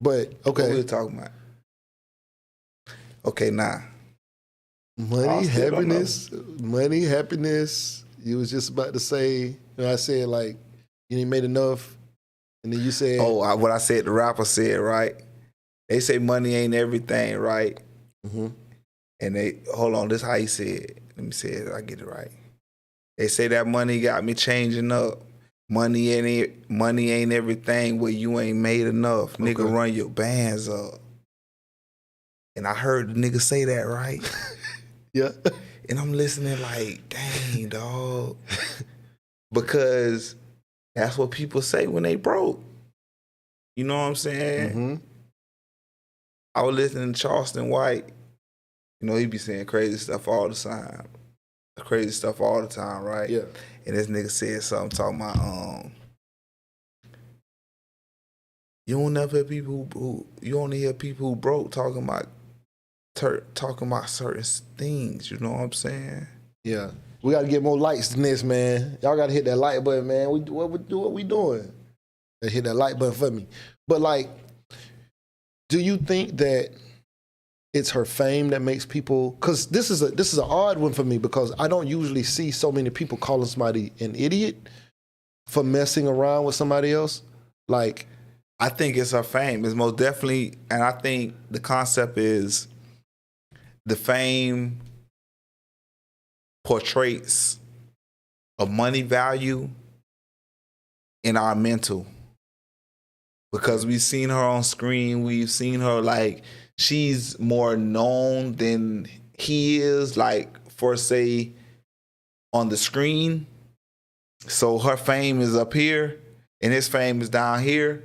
But, okay. What we were talking about? Okay, nah. Money, happiness. You was just about to say, I said, like, you ain't made enough. And then you said... Oh, what I said, the rapper said, right? They say money ain't everything, right? Mm-hmm. And hold on, this is how he said. Let me say it, I get it right. They say that money got me changing up. money ain't everything where you ain't made enough. Okay. Nigga, run your bands up. And I heard the nigga say that, right? Yeah. And I'm listening like, dang, dog. Because that's what people say when they broke. You know what I'm saying? Mm-hmm. I was listening to Charleston White. You know, he be saying crazy stuff all the time. Crazy stuff all the time, right? Yeah. And this nigga said something talking about, you don't never hear people you only hear people who broke talking about certain things, you know what I'm saying? Yeah. We got to get more likes than this, man. Y'all got to hit that like button, man. What we doing? Hit that like button for me. But like, do you think that it's her fame that makes people? Because this is an odd one for me because I don't usually see so many people calling somebody an idiot for messing around with somebody else. Like, I think it's her fame. It's most definitely, and I think the concept is the fame portrays a money value in our mental. Because we've seen her on screen, we've seen her like she's more known than he is, like for say on the screen. So her fame is up here and his fame is down here.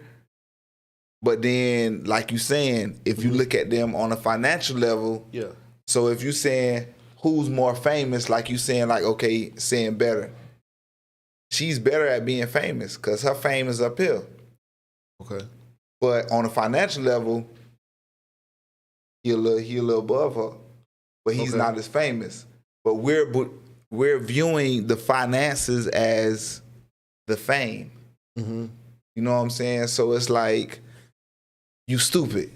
But then, like you saying, if you look at them on a financial level, yeah. So if you saying who's more famous, like you saying like, okay, saying better. She's better at being famous because her fame is up here. Okay. But on a financial level, he a little above her, but he's not as famous. But we're viewing the finances as the fame. Mm-hmm. You know what I'm saying? So it's like, you stupid.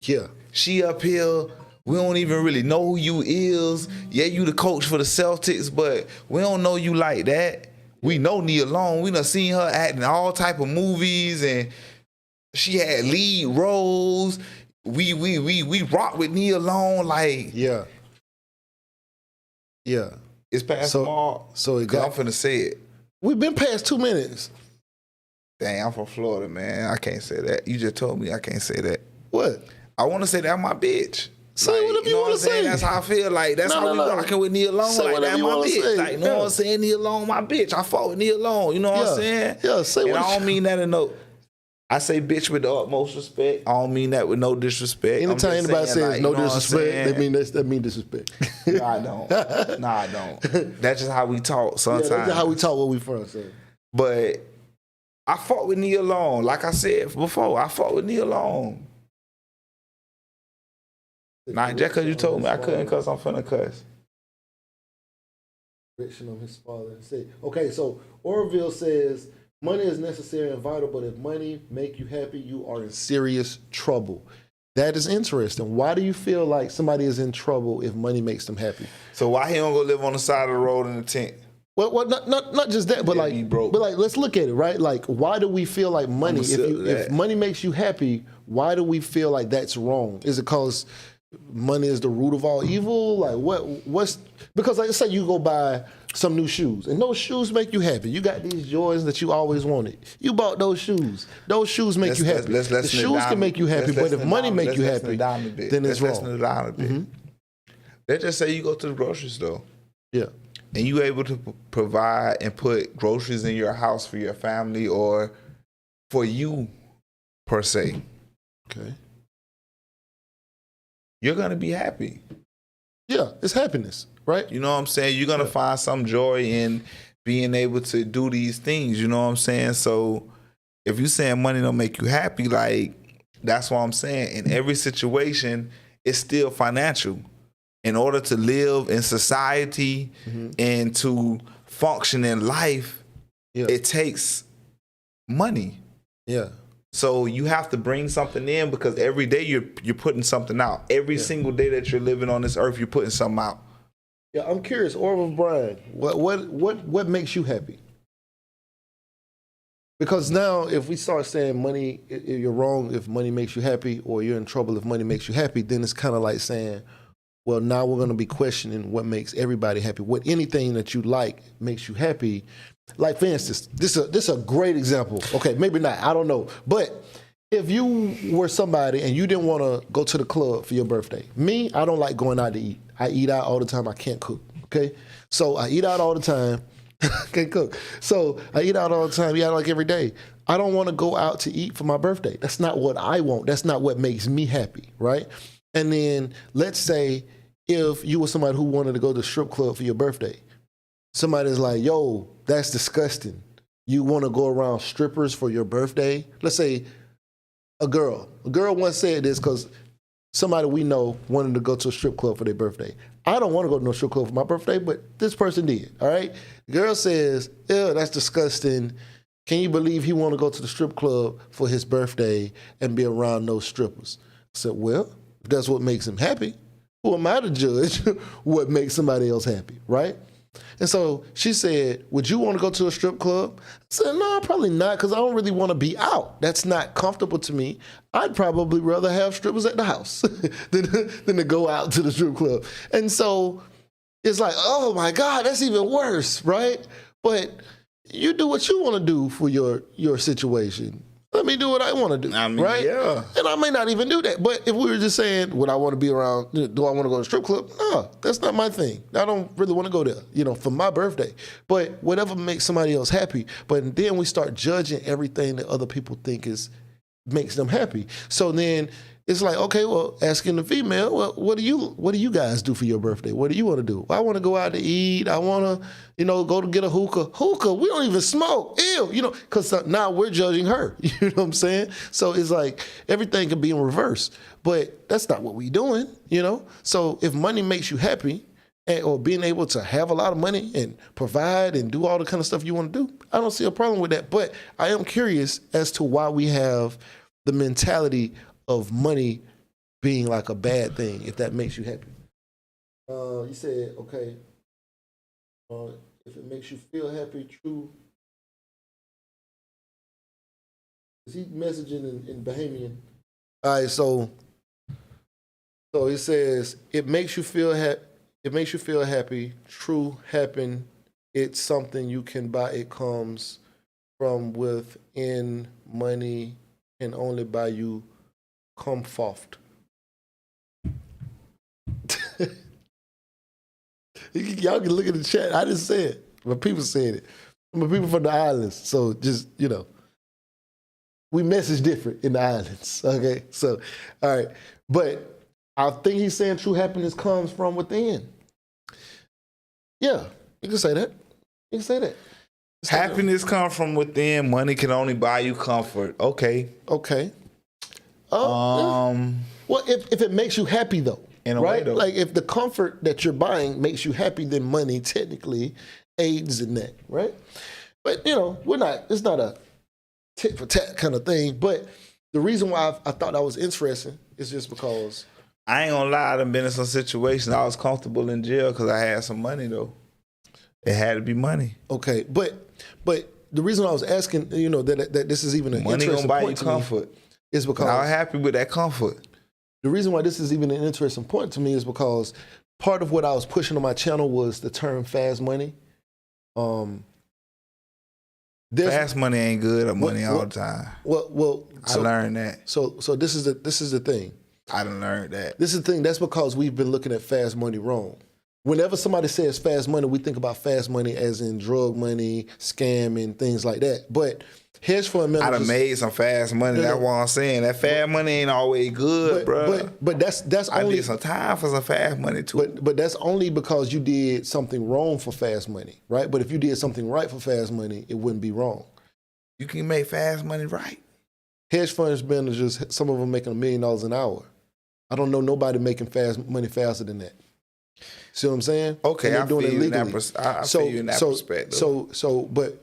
Yeah. She up here, we don't even really know who you is. Yeah, you the coach for the Celtics, but we don't know you like that. We know Nia Long. We done seen her acting all type of movies, and she had lead roles. We rock with Nia Long, like Yeah. Yeah. it's past small. So it I'm finna say it. We've been past 2 minutes. Dang, I'm from Florida, man. I can't say that. You just told me I can't say that. What? I want to say that my bitch. Say like, whatever you want to say. That's how I feel. Like that's how we rocking with Nia Long. Say like whatever that you my wanna bitch. say. Like, you know what I'm saying? Nia Long, my bitch. I fought with Nia Long. You know what I'm saying? Yeah. Say and what. I don't mean that in no. I say bitch with the utmost respect. I don't mean that with no disrespect. Anytime anybody says like, no disrespect, that mean disrespect. No, I don't. No, I don't. That's just how we talk sometimes. Yeah, that's just how we talk where we from. So. But I fought with Nia Long. Like I said before, I fought with Nia Long. Not just because you told me I couldn't cuss, I'm finna cuss. On his father. Okay, so Orville says, money is necessary and vital, but if money make you happy, you are in serious trouble. That is interesting. Why do you feel like somebody is in trouble if money makes them happy? So why he don't go live on the side of the road in a tent? Well, not just that, but let's look at it, right? Like, why do we feel like money? If money makes you happy, why do we feel like that's wrong? Is it because money is the root of all evil? Like, what's because like say you go buy some new shoes and those shoes make you happy. You got these Jordans that you always wanted. You bought those shoes. Those shoes make you happy. The shoes can make you happy, but if money make you happy, then it's wrong. Let's just say you go to the grocery store. Yeah. And you able to provide and put groceries in your house for your family or for you per se. Okay. You're gonna be happy. Yeah, it's happiness, right? You know what I'm saying? You're gonna find some joy in being able to do these things. You know what I'm saying? So if you're saying money don't make you happy, like that's what I'm saying. In every situation, it's still financial. In order to live in society and to function in life, it takes money. Yeah. So you have to bring something in because every day you're putting something out. Every single day that you're living on this earth, you're putting something out. Yeah, I'm curious, Orville Bryan, what makes you happy? Because now if we start saying money, you're wrong if money makes you happy, or you're in trouble if money makes you happy, then it's kind of like saying, well, now we're going to be questioning what makes everybody happy. What anything that you like makes you happy. Like, for instance, this is a great example. Okay, maybe not. I don't know. But if you were somebody and you didn't want to go to the club for your birthday, me, I don't like going out to eat. I eat out all the time. I can't cook. Okay, so I eat out all the time. Can't cook. So I eat out all the time. Eat out like every day. I don't want to go out to eat for my birthday. That's not what I want. That's not what makes me happy, right? And then let's say if you were somebody who wanted to go to the strip club for your birthday, somebody's like, yo, that's disgusting. You want to go around strippers for your birthday? Let's say a girl once said this because somebody we know wanted to go to a strip club for their birthday. I don't want to go to no strip club for my birthday, but this person did, all right? The girl says, ew, that's disgusting. Can you believe he want to go to the strip club for his birthday and be around those strippers? I said, well, if that's what makes him happy, who am I to judge what makes somebody else happy, right? And so she said, would you want to go to a strip club? I said, no, probably not, because I don't really want to be out. That's not comfortable to me. I'd probably rather have strippers at the house than to go out to the strip club. And so it's like, oh my God, that's even worse, right? But you do what you want to do for your situation. Let me do what I want to do, right? Yeah. And I may not even do that. But if we were just saying, would I want to be around, do I want to go to a strip club? No, that's not my thing. I don't really want to go there, for my birthday. But whatever makes somebody else happy. But then we start judging everything that other people think makes them happy. So then it's like, okay, well, asking the female, well, what do you guys do for your birthday? What do you want to do? Well, I want to go out to eat. I want to, go to get a hookah. Hookah, we don't even smoke. Ew, because now we're judging her. You know what I'm saying? So it's like everything can be in reverse, but that's not what we're doing, So if money makes you happy, or being able to have a lot of money and provide and do all the kind of stuff you want to do, I don't see a problem with that. But I am curious as to why we have the mentality of money being like a bad thing, if that makes you happy. You said, okay, if it makes you feel happy, true. Is he messaging in Bahamian? All right, so he says, it makes you feel happy, true, happen. It's something you can buy. It comes from within. Money can only buy you comfort. Y'all can look at the chat. I just said it, but people said it. But people from the islands, so just, we message different in the islands, okay? So, all right. But I think he's saying true happiness comes from within. Yeah, you can say that. You can say that. Happiness comes from within. Money can only buy you comfort. Okay. Okay. Well, if it makes you happy, though, in a right? way, though. Like if the comfort that you're buying makes you happy, then money technically aids in that, right? But it's not a tit for tat kind of thing. But the reason why I thought that was interesting is just because I ain't gonna lie, I've been in some situations I was comfortable in jail because I had some money though. It had to be money. Okay, but the reason I was asking, that this is even an money interesting gonna buy point you to comfort. me is because I'm happy with that comfort. The reason why this is even an interesting point to me is because part of what I was pushing on my channel was the term fast money. Fast money ain't good or money all the time. Well, I learned that. So this is the thing. I done learned that. This is the thing. That's because we've been looking at fast money wrong. Whenever somebody says fast money, we think about fast money as in drug money, scamming, things like that. But hedge fund managers, I done made some fast money. That's what I'm saying. That fast money ain't always good, bro. But that's I only need some time for some fast money too. But that's only because you did something wrong for fast money, right? But if you did something right for fast money, it wouldn't be wrong. You can make fast money right. Hedge fund managers, some of them making $1 million an hour. I don't know nobody making fast money faster than that. See what I'm saying? Okay, I feel you in that perspective.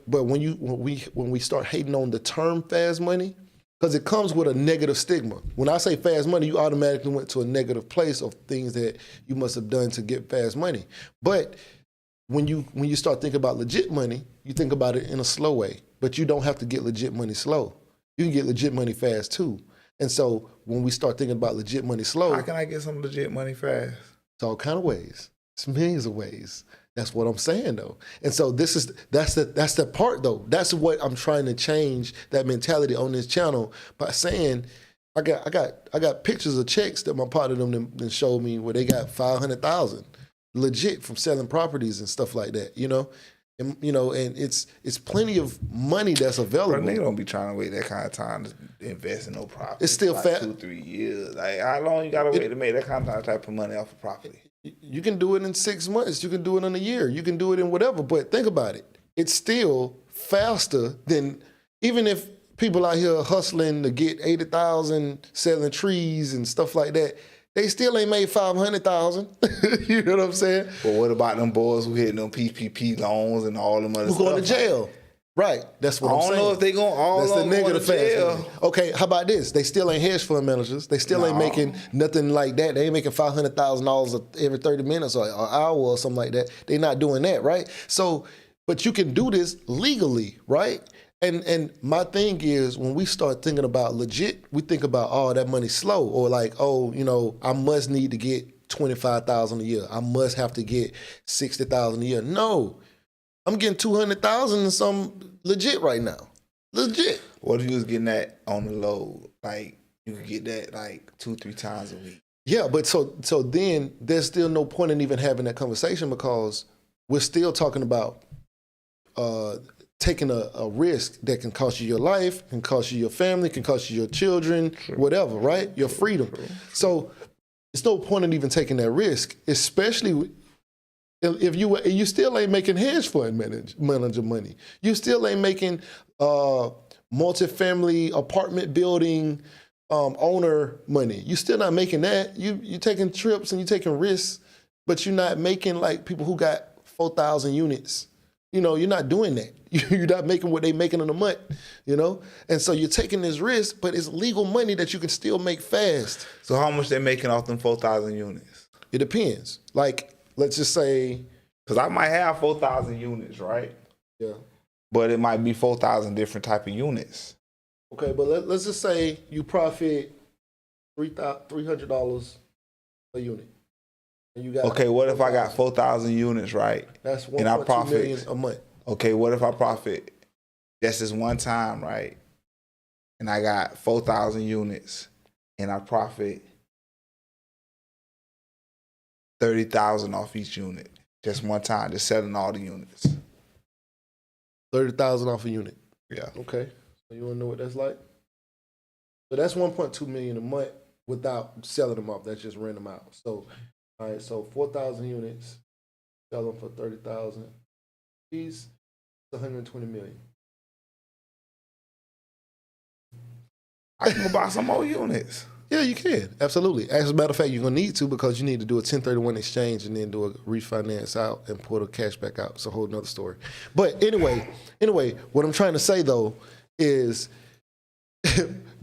But when we start hating on the term fast money, because it comes with a negative stigma. When I say fast money, you automatically went to a negative place of things that you must have done to get fast money. But when you start thinking about legit money, you think about it in a slow way. But you don't have to get legit money slow. You can get legit money fast too. And so when we start thinking about legit money slow, how can I get some legit money fast? It's all kind of ways. It's millions of ways. That's what I'm saying though. And so that's the part though. That's what I'm trying to change, that mentality on this channel, by saying I got pictures of checks that my partner them showed me where they got 500,000 legit from selling properties and stuff like that, you know? And it's plenty of money that's available. Bro, nigga don't be trying to wait that kind of time to invest in no property. It's still like fat. 2-3 years. Like, how long you gotta wait to make that kind of type of money off of property? You can do it in 6 months. You can do it in a year. You can do it in whatever. But think about it. It's still faster than, even if people out here hustling to get 80,000 selling trees and stuff like that, they still ain't made 500,000. You know what I'm saying? But what about them boys who hitting them PPP loans and all them other Who stuff? going to jail? Right. That's what I'm saying. I don't know if they going all That's the of them going negative to jail. fast. Okay, how about this? They still ain't hedge fund managers. They still ain't making nothing like that. They ain't making $500,000 every 30 minutes or an hour or something like that. They not doing that, right? So, but you can do this legally, right? And my thing is, when we start thinking about legit, we think about, oh, that money's slow, or like, oh, I must need to get 25,000 a year. I must have to get 60,000 a year. No, I'm getting 200,000 and some legit right now. Legit. What if you was getting that on the low? Like, you could get that like 2-3 times a week. Yeah, but so then there's still no point in even having that conversation, because we're still talking about taking a risk that can cost you your life, can cost you your family, can cost you your children, whatever, right? Your freedom. So there's no point in even taking that risk, especially if you still ain't making hedge fund manager money. You still ain't making multifamily apartment building owner money. You still not making that. You taking trips and you taking risks, but you're not making like people who got 4,000 units. You're not doing that. You're not making what they making in a month, And so you're taking this risk, but it's legal money that you can still make fast. So how much they making off them 4,000 units? It depends. Like, let's just say, because I might have 4,000 units, right? Yeah. But it might be 4,000 different type of units. Okay, but let's just say you profit $300 a unit. And you got, okay, what if I got 4,000 units, right? That's and I $1.2 million a month. Okay, what if I profit just this one time, right? And I got 4,000 units and I profit 30,000 off each unit. Just one time, just selling all the units. 30,000 off a unit. Yeah. Okay. So you wanna know what that's like? So that's 1.2 million a month without selling them off. That's just renting them out. So, all right, so 4,000 units, sell them for 30,000. These 120 million. I can go buy some more units. Yeah, you can. Absolutely. As a matter of fact, you're going to need to, because you need to do a 1031 exchange and then do a refinance out and pull the cash back out. It's a whole nother story. But anyway, what I'm trying to say, though, is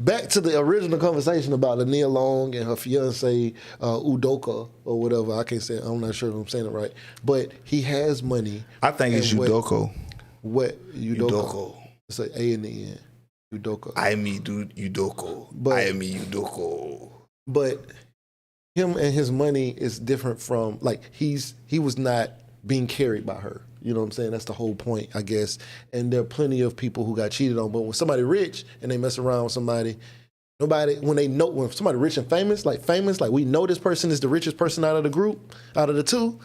back to the original conversation about the Nia Long and her fiance, Udoka, or whatever. I can't say it. I'm not sure if I'm saying it right. But he has money. I think it's Udoka. What? Udoka. It's an A in the end. Udoka. Ime Udoka. Ime Udoka. But him and his money is different from, like, he was not being carried by her. You know what I'm saying? That's the whole point, I guess. And there are plenty of people who got cheated on. But when somebody rich and they mess around with somebody, when somebody rich and famous, like we know this person is the richest person out of the group, out of the two.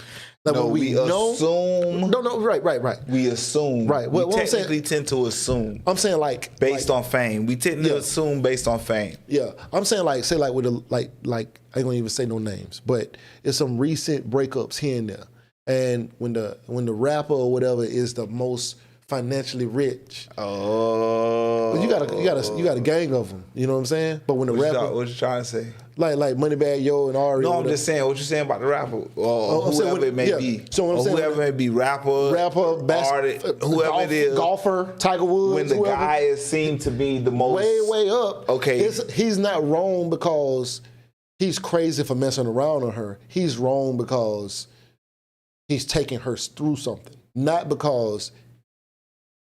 Like, no, we assume. No, right. We assume. Right. We technically tend to assume. I'm saying, like, based on fame. We tend to assume based on fame. Yeah. I'm saying, like, say, like, with a, like I ain't gonna even say no names, but it's some recent breakups here and there. And when the rapper or whatever is the most financially rich, well, you got a gang of them. You know what I'm saying? But when the rapper, what you trying to say? Like Moneybagg Yo and Ari. No, I'm just saying what you saying about the rapper, or whoever it may be. So what I'm saying, whoever it may be, rapper, artist, whoever it is, golfer, Tiger Woods. When the guy is seen to be the most way up, okay, he's not wrong because he's crazy for messing around on her. He's wrong because he's taking her through something, not because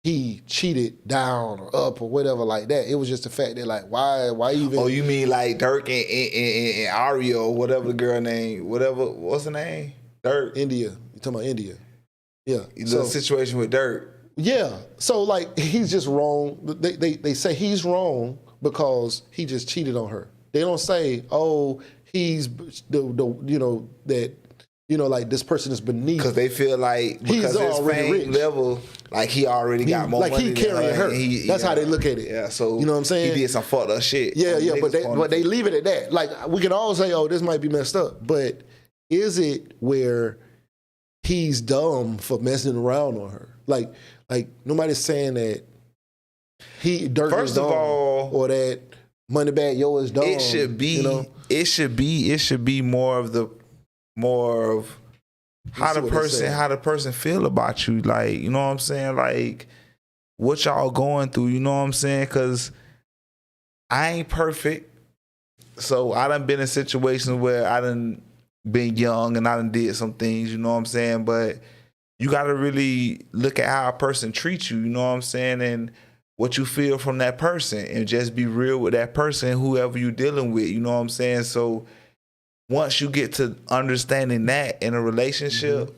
he cheated down or up or whatever like that. It was just the fact that like why even? Oh, you mean like Dirk and Ario or whatever the girl name, what's her name? Dirk. India. You talking about India? Yeah. The situation with Dirk. Yeah. So like he's just wrong. They say he's wrong because he just cheated on her. They don't say, oh, he's like this person is beneath. Because they feel like because his fame rich. Level, like he already got more money. Like he carrying her. That's how they look at it. Yeah, so you know what I'm saying? He did some fucked up shit. Yeah, but they leave it at that. Like we can all say, oh, this might be messed up, but is it where he's dumb for messing around on her? Like nobody's saying that Dirk First is dumb of all, or that Moneybagg Yo is dumb. It should be. It should be more of how the person feel about you. Like, you know what I'm saying? Like what y'all going through. You know what I'm saying? Because I ain't perfect, so I done been in situations where I done been young and I done did some things. You know what I'm saying? But you got to really look at how a person treats you. You know what I'm saying? And what you feel from that person, and just be real with that person, whoever you dealing with, you know what I'm saying? So once you get to understanding that in a relationship,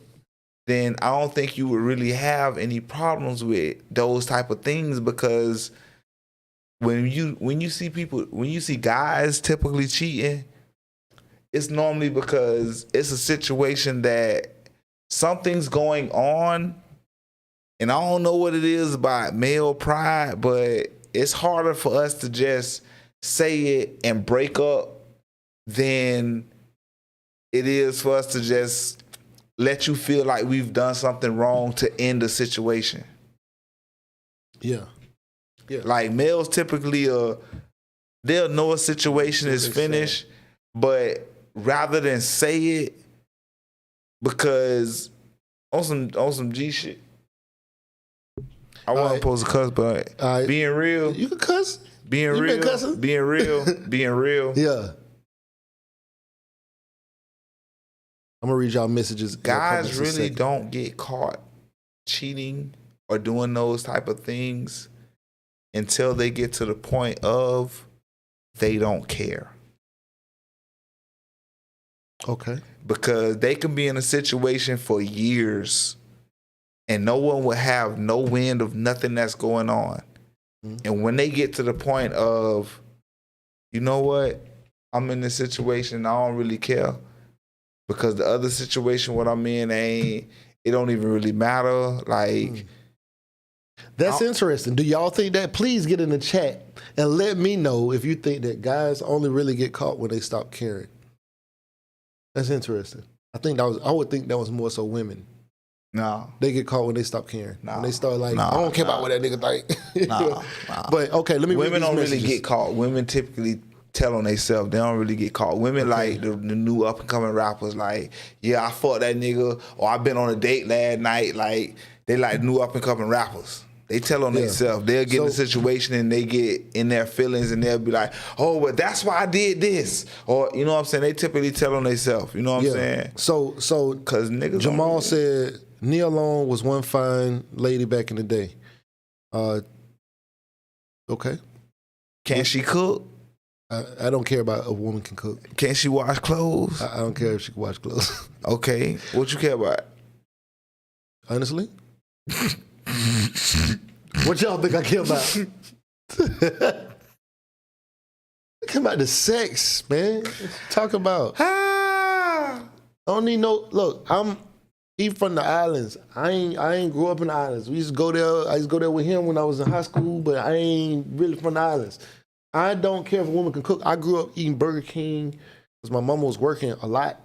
then I don't think you would really have any problems with those type of things, because when you see guys typically cheating, it's normally because it's a situation that something's going on. And I don't know what it is about male pride, but it's harder for us to just say it and break up than it is for us to just let you feel like we've done something wrong to end the situation. Yeah. Like males typically they'll know a situation is finished, but rather than say it, because on some G shit. I wasn't supposed to cuss, but being real. You can cuss. Being real. Yeah. I'm gonna read y'all messages. Guys really don't get caught cheating or doing those type of things until they get to the point of they don't care. Okay. Because they can be in a situation for years and no one would have no wind of nothing that's going on. Mm-hmm. And when they get to the point of, you know what, I'm in this situation, I don't really care, because the other situation what I'm in it don't even really matter. Like, that's interesting. Do y'all think that? Please get in the chat and let me know if you think that guys only really get caught when they stop caring. That's interesting. I would think that was more so women. No. They get caught when they stop caring. No. When they start like, I don't care about what that nigga think. No. But okay, let me read Women these don't messages. really get caught. Women typically tell on themselves. They don't really get caught. Women like the new up and coming rappers, like, yeah, I fucked that nigga, or I've been on a date last night. Like, they like new up and coming rappers. They tell on themselves. They'll get in a situation and they get in their feelings and they'll be like, oh, well, that's why I did this. Or, you know what I'm saying? They typically tell on themselves. You know what I'm saying? So because niggas Jamal said Nia Long was one fine lady back in the day. Okay. Can she cook? I don't care about a woman can cook. Can she wash clothes? I don't care if she can wash clothes. Okay. What you care about? Honestly? What y'all think I care about? I care about the sex, man. Talk about. I don't need no. Look, he from the islands. I ain't grew up in the islands. We used to go there. I used to go there with him when I was in high school, but I ain't really from the islands. I don't care if a woman can cook. I grew up eating Burger King because my mama was working a lot,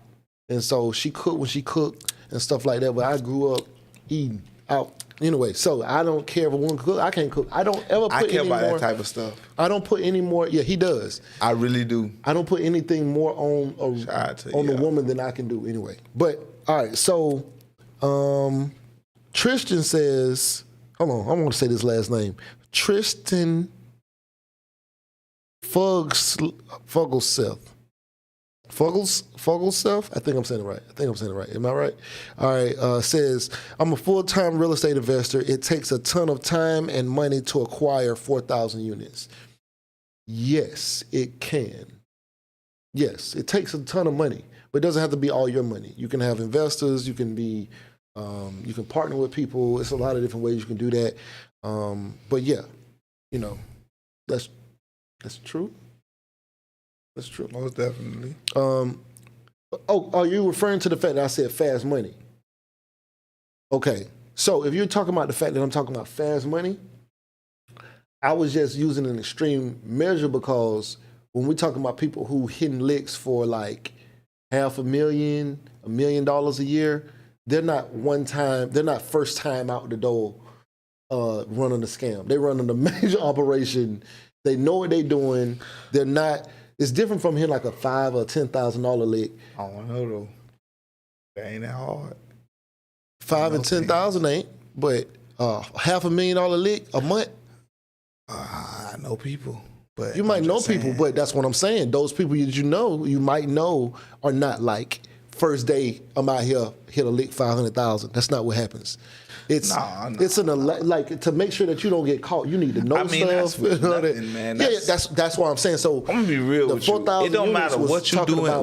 and so she cooked when she cooked and stuff like that. But I grew up eating out. Anyway, so I don't care if a woman can cook. I can't cook. I don't ever put any more. I care about that type of stuff. I don't put any more. Yeah, he does. I really do. I don't put anything more on the woman than I can do anyway. But all right, so Tristan says, hold on, I want to say this last name. Tristan Fuggleseth. Fogelself? I think I'm saying it right. Am I right? All right. Says, I'm a full-time real estate investor. It takes a ton of time and money to acquire 4,000 units. Yes, it can. Yes, it takes a ton of money, but it doesn't have to be all your money. You can have investors. You can be, you can partner with people. It's a lot of different ways you can do that. But yeah, you know, that's true. That's true. Most definitely. Are you referring to the fact that I said fast money? Okay. So if you're talking about the fact that I'm talking about fast money, I was just using an extreme measure because when we're talking about people who hitting licks for like $500,000, $1 million a year, they're not first time out the door running a scam. They running a major operation. They know what they're doing. They're not. It's different from hitting like a $5,000 or $10,000 lick. I don't know though. That ain't that hard. 5 and 10,000 ain't, but $500,000 lick a month. I know people, but you might know people, but that's what I'm saying. Those people that you might know, are not like first day I'm out here hit a lick 500,000. That's not what happens. It's like to make sure that you don't get caught. You need to know stuff. That's nothing, man. That's why I'm saying. So I'm gonna be real with you. It don't matter what you're doing.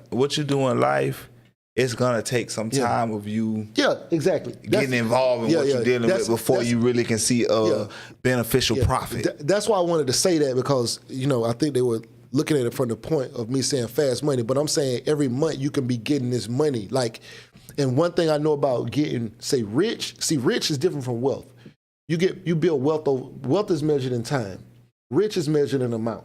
What you do in life. It's gonna take some time of you. Yeah, exactly. Getting involved in what you're dealing with before you really can see a beneficial profit. That's why I wanted to say that because I think they were looking at it from the point of me saying fast money, but I'm saying every month you can be getting this money. Like, and one thing I know about getting, say, rich. See, rich is different from wealth. You build wealth. Wealth is measured in time. Rich is measured in amount.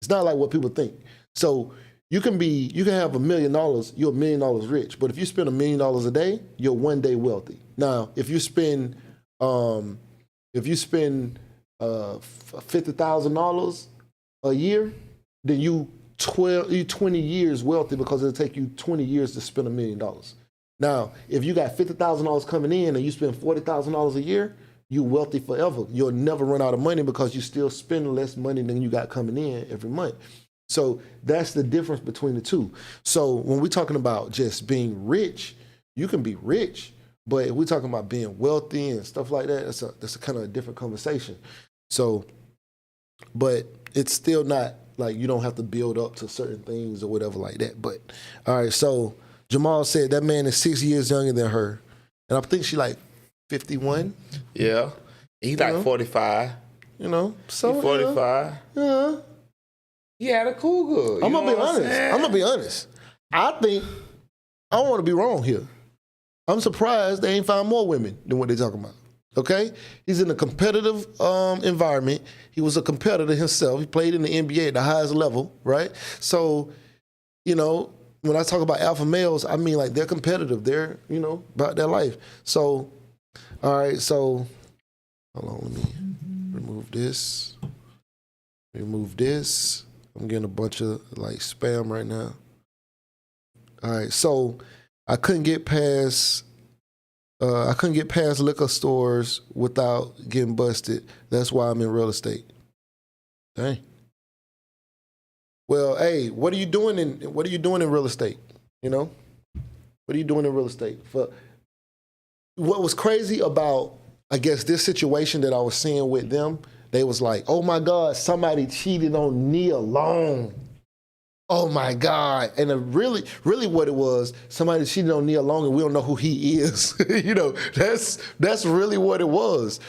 It's not like what people think. So you can have $1 million. You're $1 million rich. But if you spend $1 million a day, you're one day wealthy. Now, if you spend $50,000 a year, then you 20 years wealthy because it'll take you 20 years to spend $1 million. Now, if you got $50,000 coming in and you spend $40,000 a year, you're wealthy forever. You'll never run out of money because you still spend less money than you got coming in every month. So that's the difference between the two. So when we're talking about just being rich, you can be rich, but if we're talking about being wealthy and stuff like that, that's a kind of a different conversation. So, but it's still not like you don't have to build up to certain things or whatever like that. But all right, so Jamal said that man is 6 years younger than her, and I think she like 51. Yeah, he's like 45. So he's 45. Yeah. He had a cougar. I'm gonna be honest. I think I don't want to be wrong here. I'm surprised they ain't found more women than what they're talking about. Okay, he's in a competitive environment. He was a competitor himself. He played in the NBA at the highest level, right? So, when I talk about alpha males, I mean like they're competitive. They're about their life. So, all right. So, hold on. Let me remove this. I'm getting a bunch of like spam right now. All right, so I couldn't get past liquor stores without getting busted. That's why I'm in real estate. Dang. Well, hey, what are you doing in real estate? What are you doing in real estate? What was crazy about, I guess, this situation that I was seeing with them, they was like, oh my God, somebody cheated on Nia Long. Oh my God. And really what it was, somebody cheated on Nia Long and we don't know who he is. That's really what it was.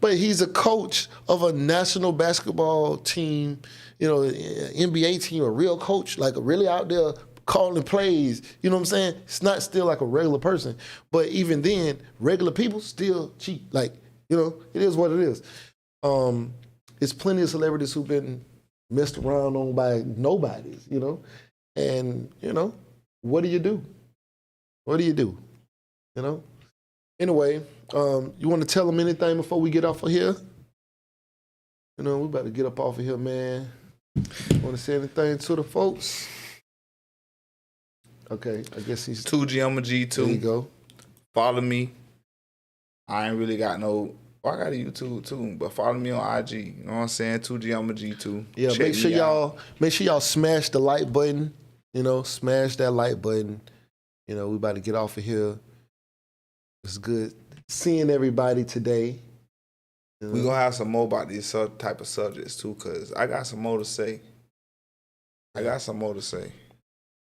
But he's a coach of a national basketball team, NBA team, a real coach, like really out there calling plays. You know what I'm saying? It's not still like a regular person. But even then, regular people still cheat. Like, it is what it is. There's plenty of celebrities who've been messed around on by nobodies, and, what do you do? What do you do? Anyway, you want to tell them anything before we get off of here? We about to get up off of here, man. Want to say anything to the folks? Okay, I guess he's 2G, I'm a G2. There you go. Follow me. I ain't really got no Well, I got a YouTube too, but follow me on IG. You know what I'm saying? 2G, I'm a G2. Yeah, Check make sure me out. y'all smash the like button. You know, smash that like button. You know, we about to get off of here. It's good seeing everybody today. You know? We gonna have some more about these type of subjects too, cause I got some more to say.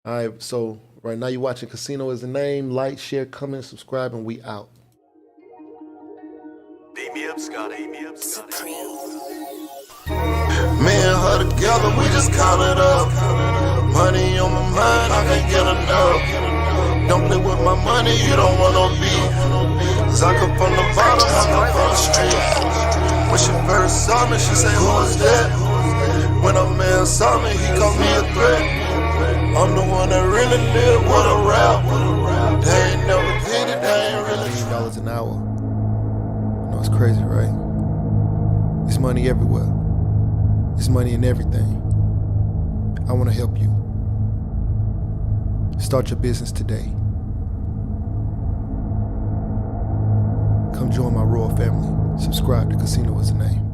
All right, so right now you're watching Casino is the Name. Like, share, comment, subscribe, and we out. Beat me up, Scotty. Me and her together, we just count it up. Money on my mind, I can't get enough. Don't play with my money, you don't want no beef. Cause I come from the bottom, I come from the street. When she first saw me, she said, who is that? When a man saw me, he called me a threat. I'm the one that really live with a rap. They ain't never did it, they ain't really. $1 million an hour. You know, it's crazy, right? There's money everywhere. There's money in everything. I want to help you. Start your business today. Come join my royal family. Subscribe to Casino is the Name.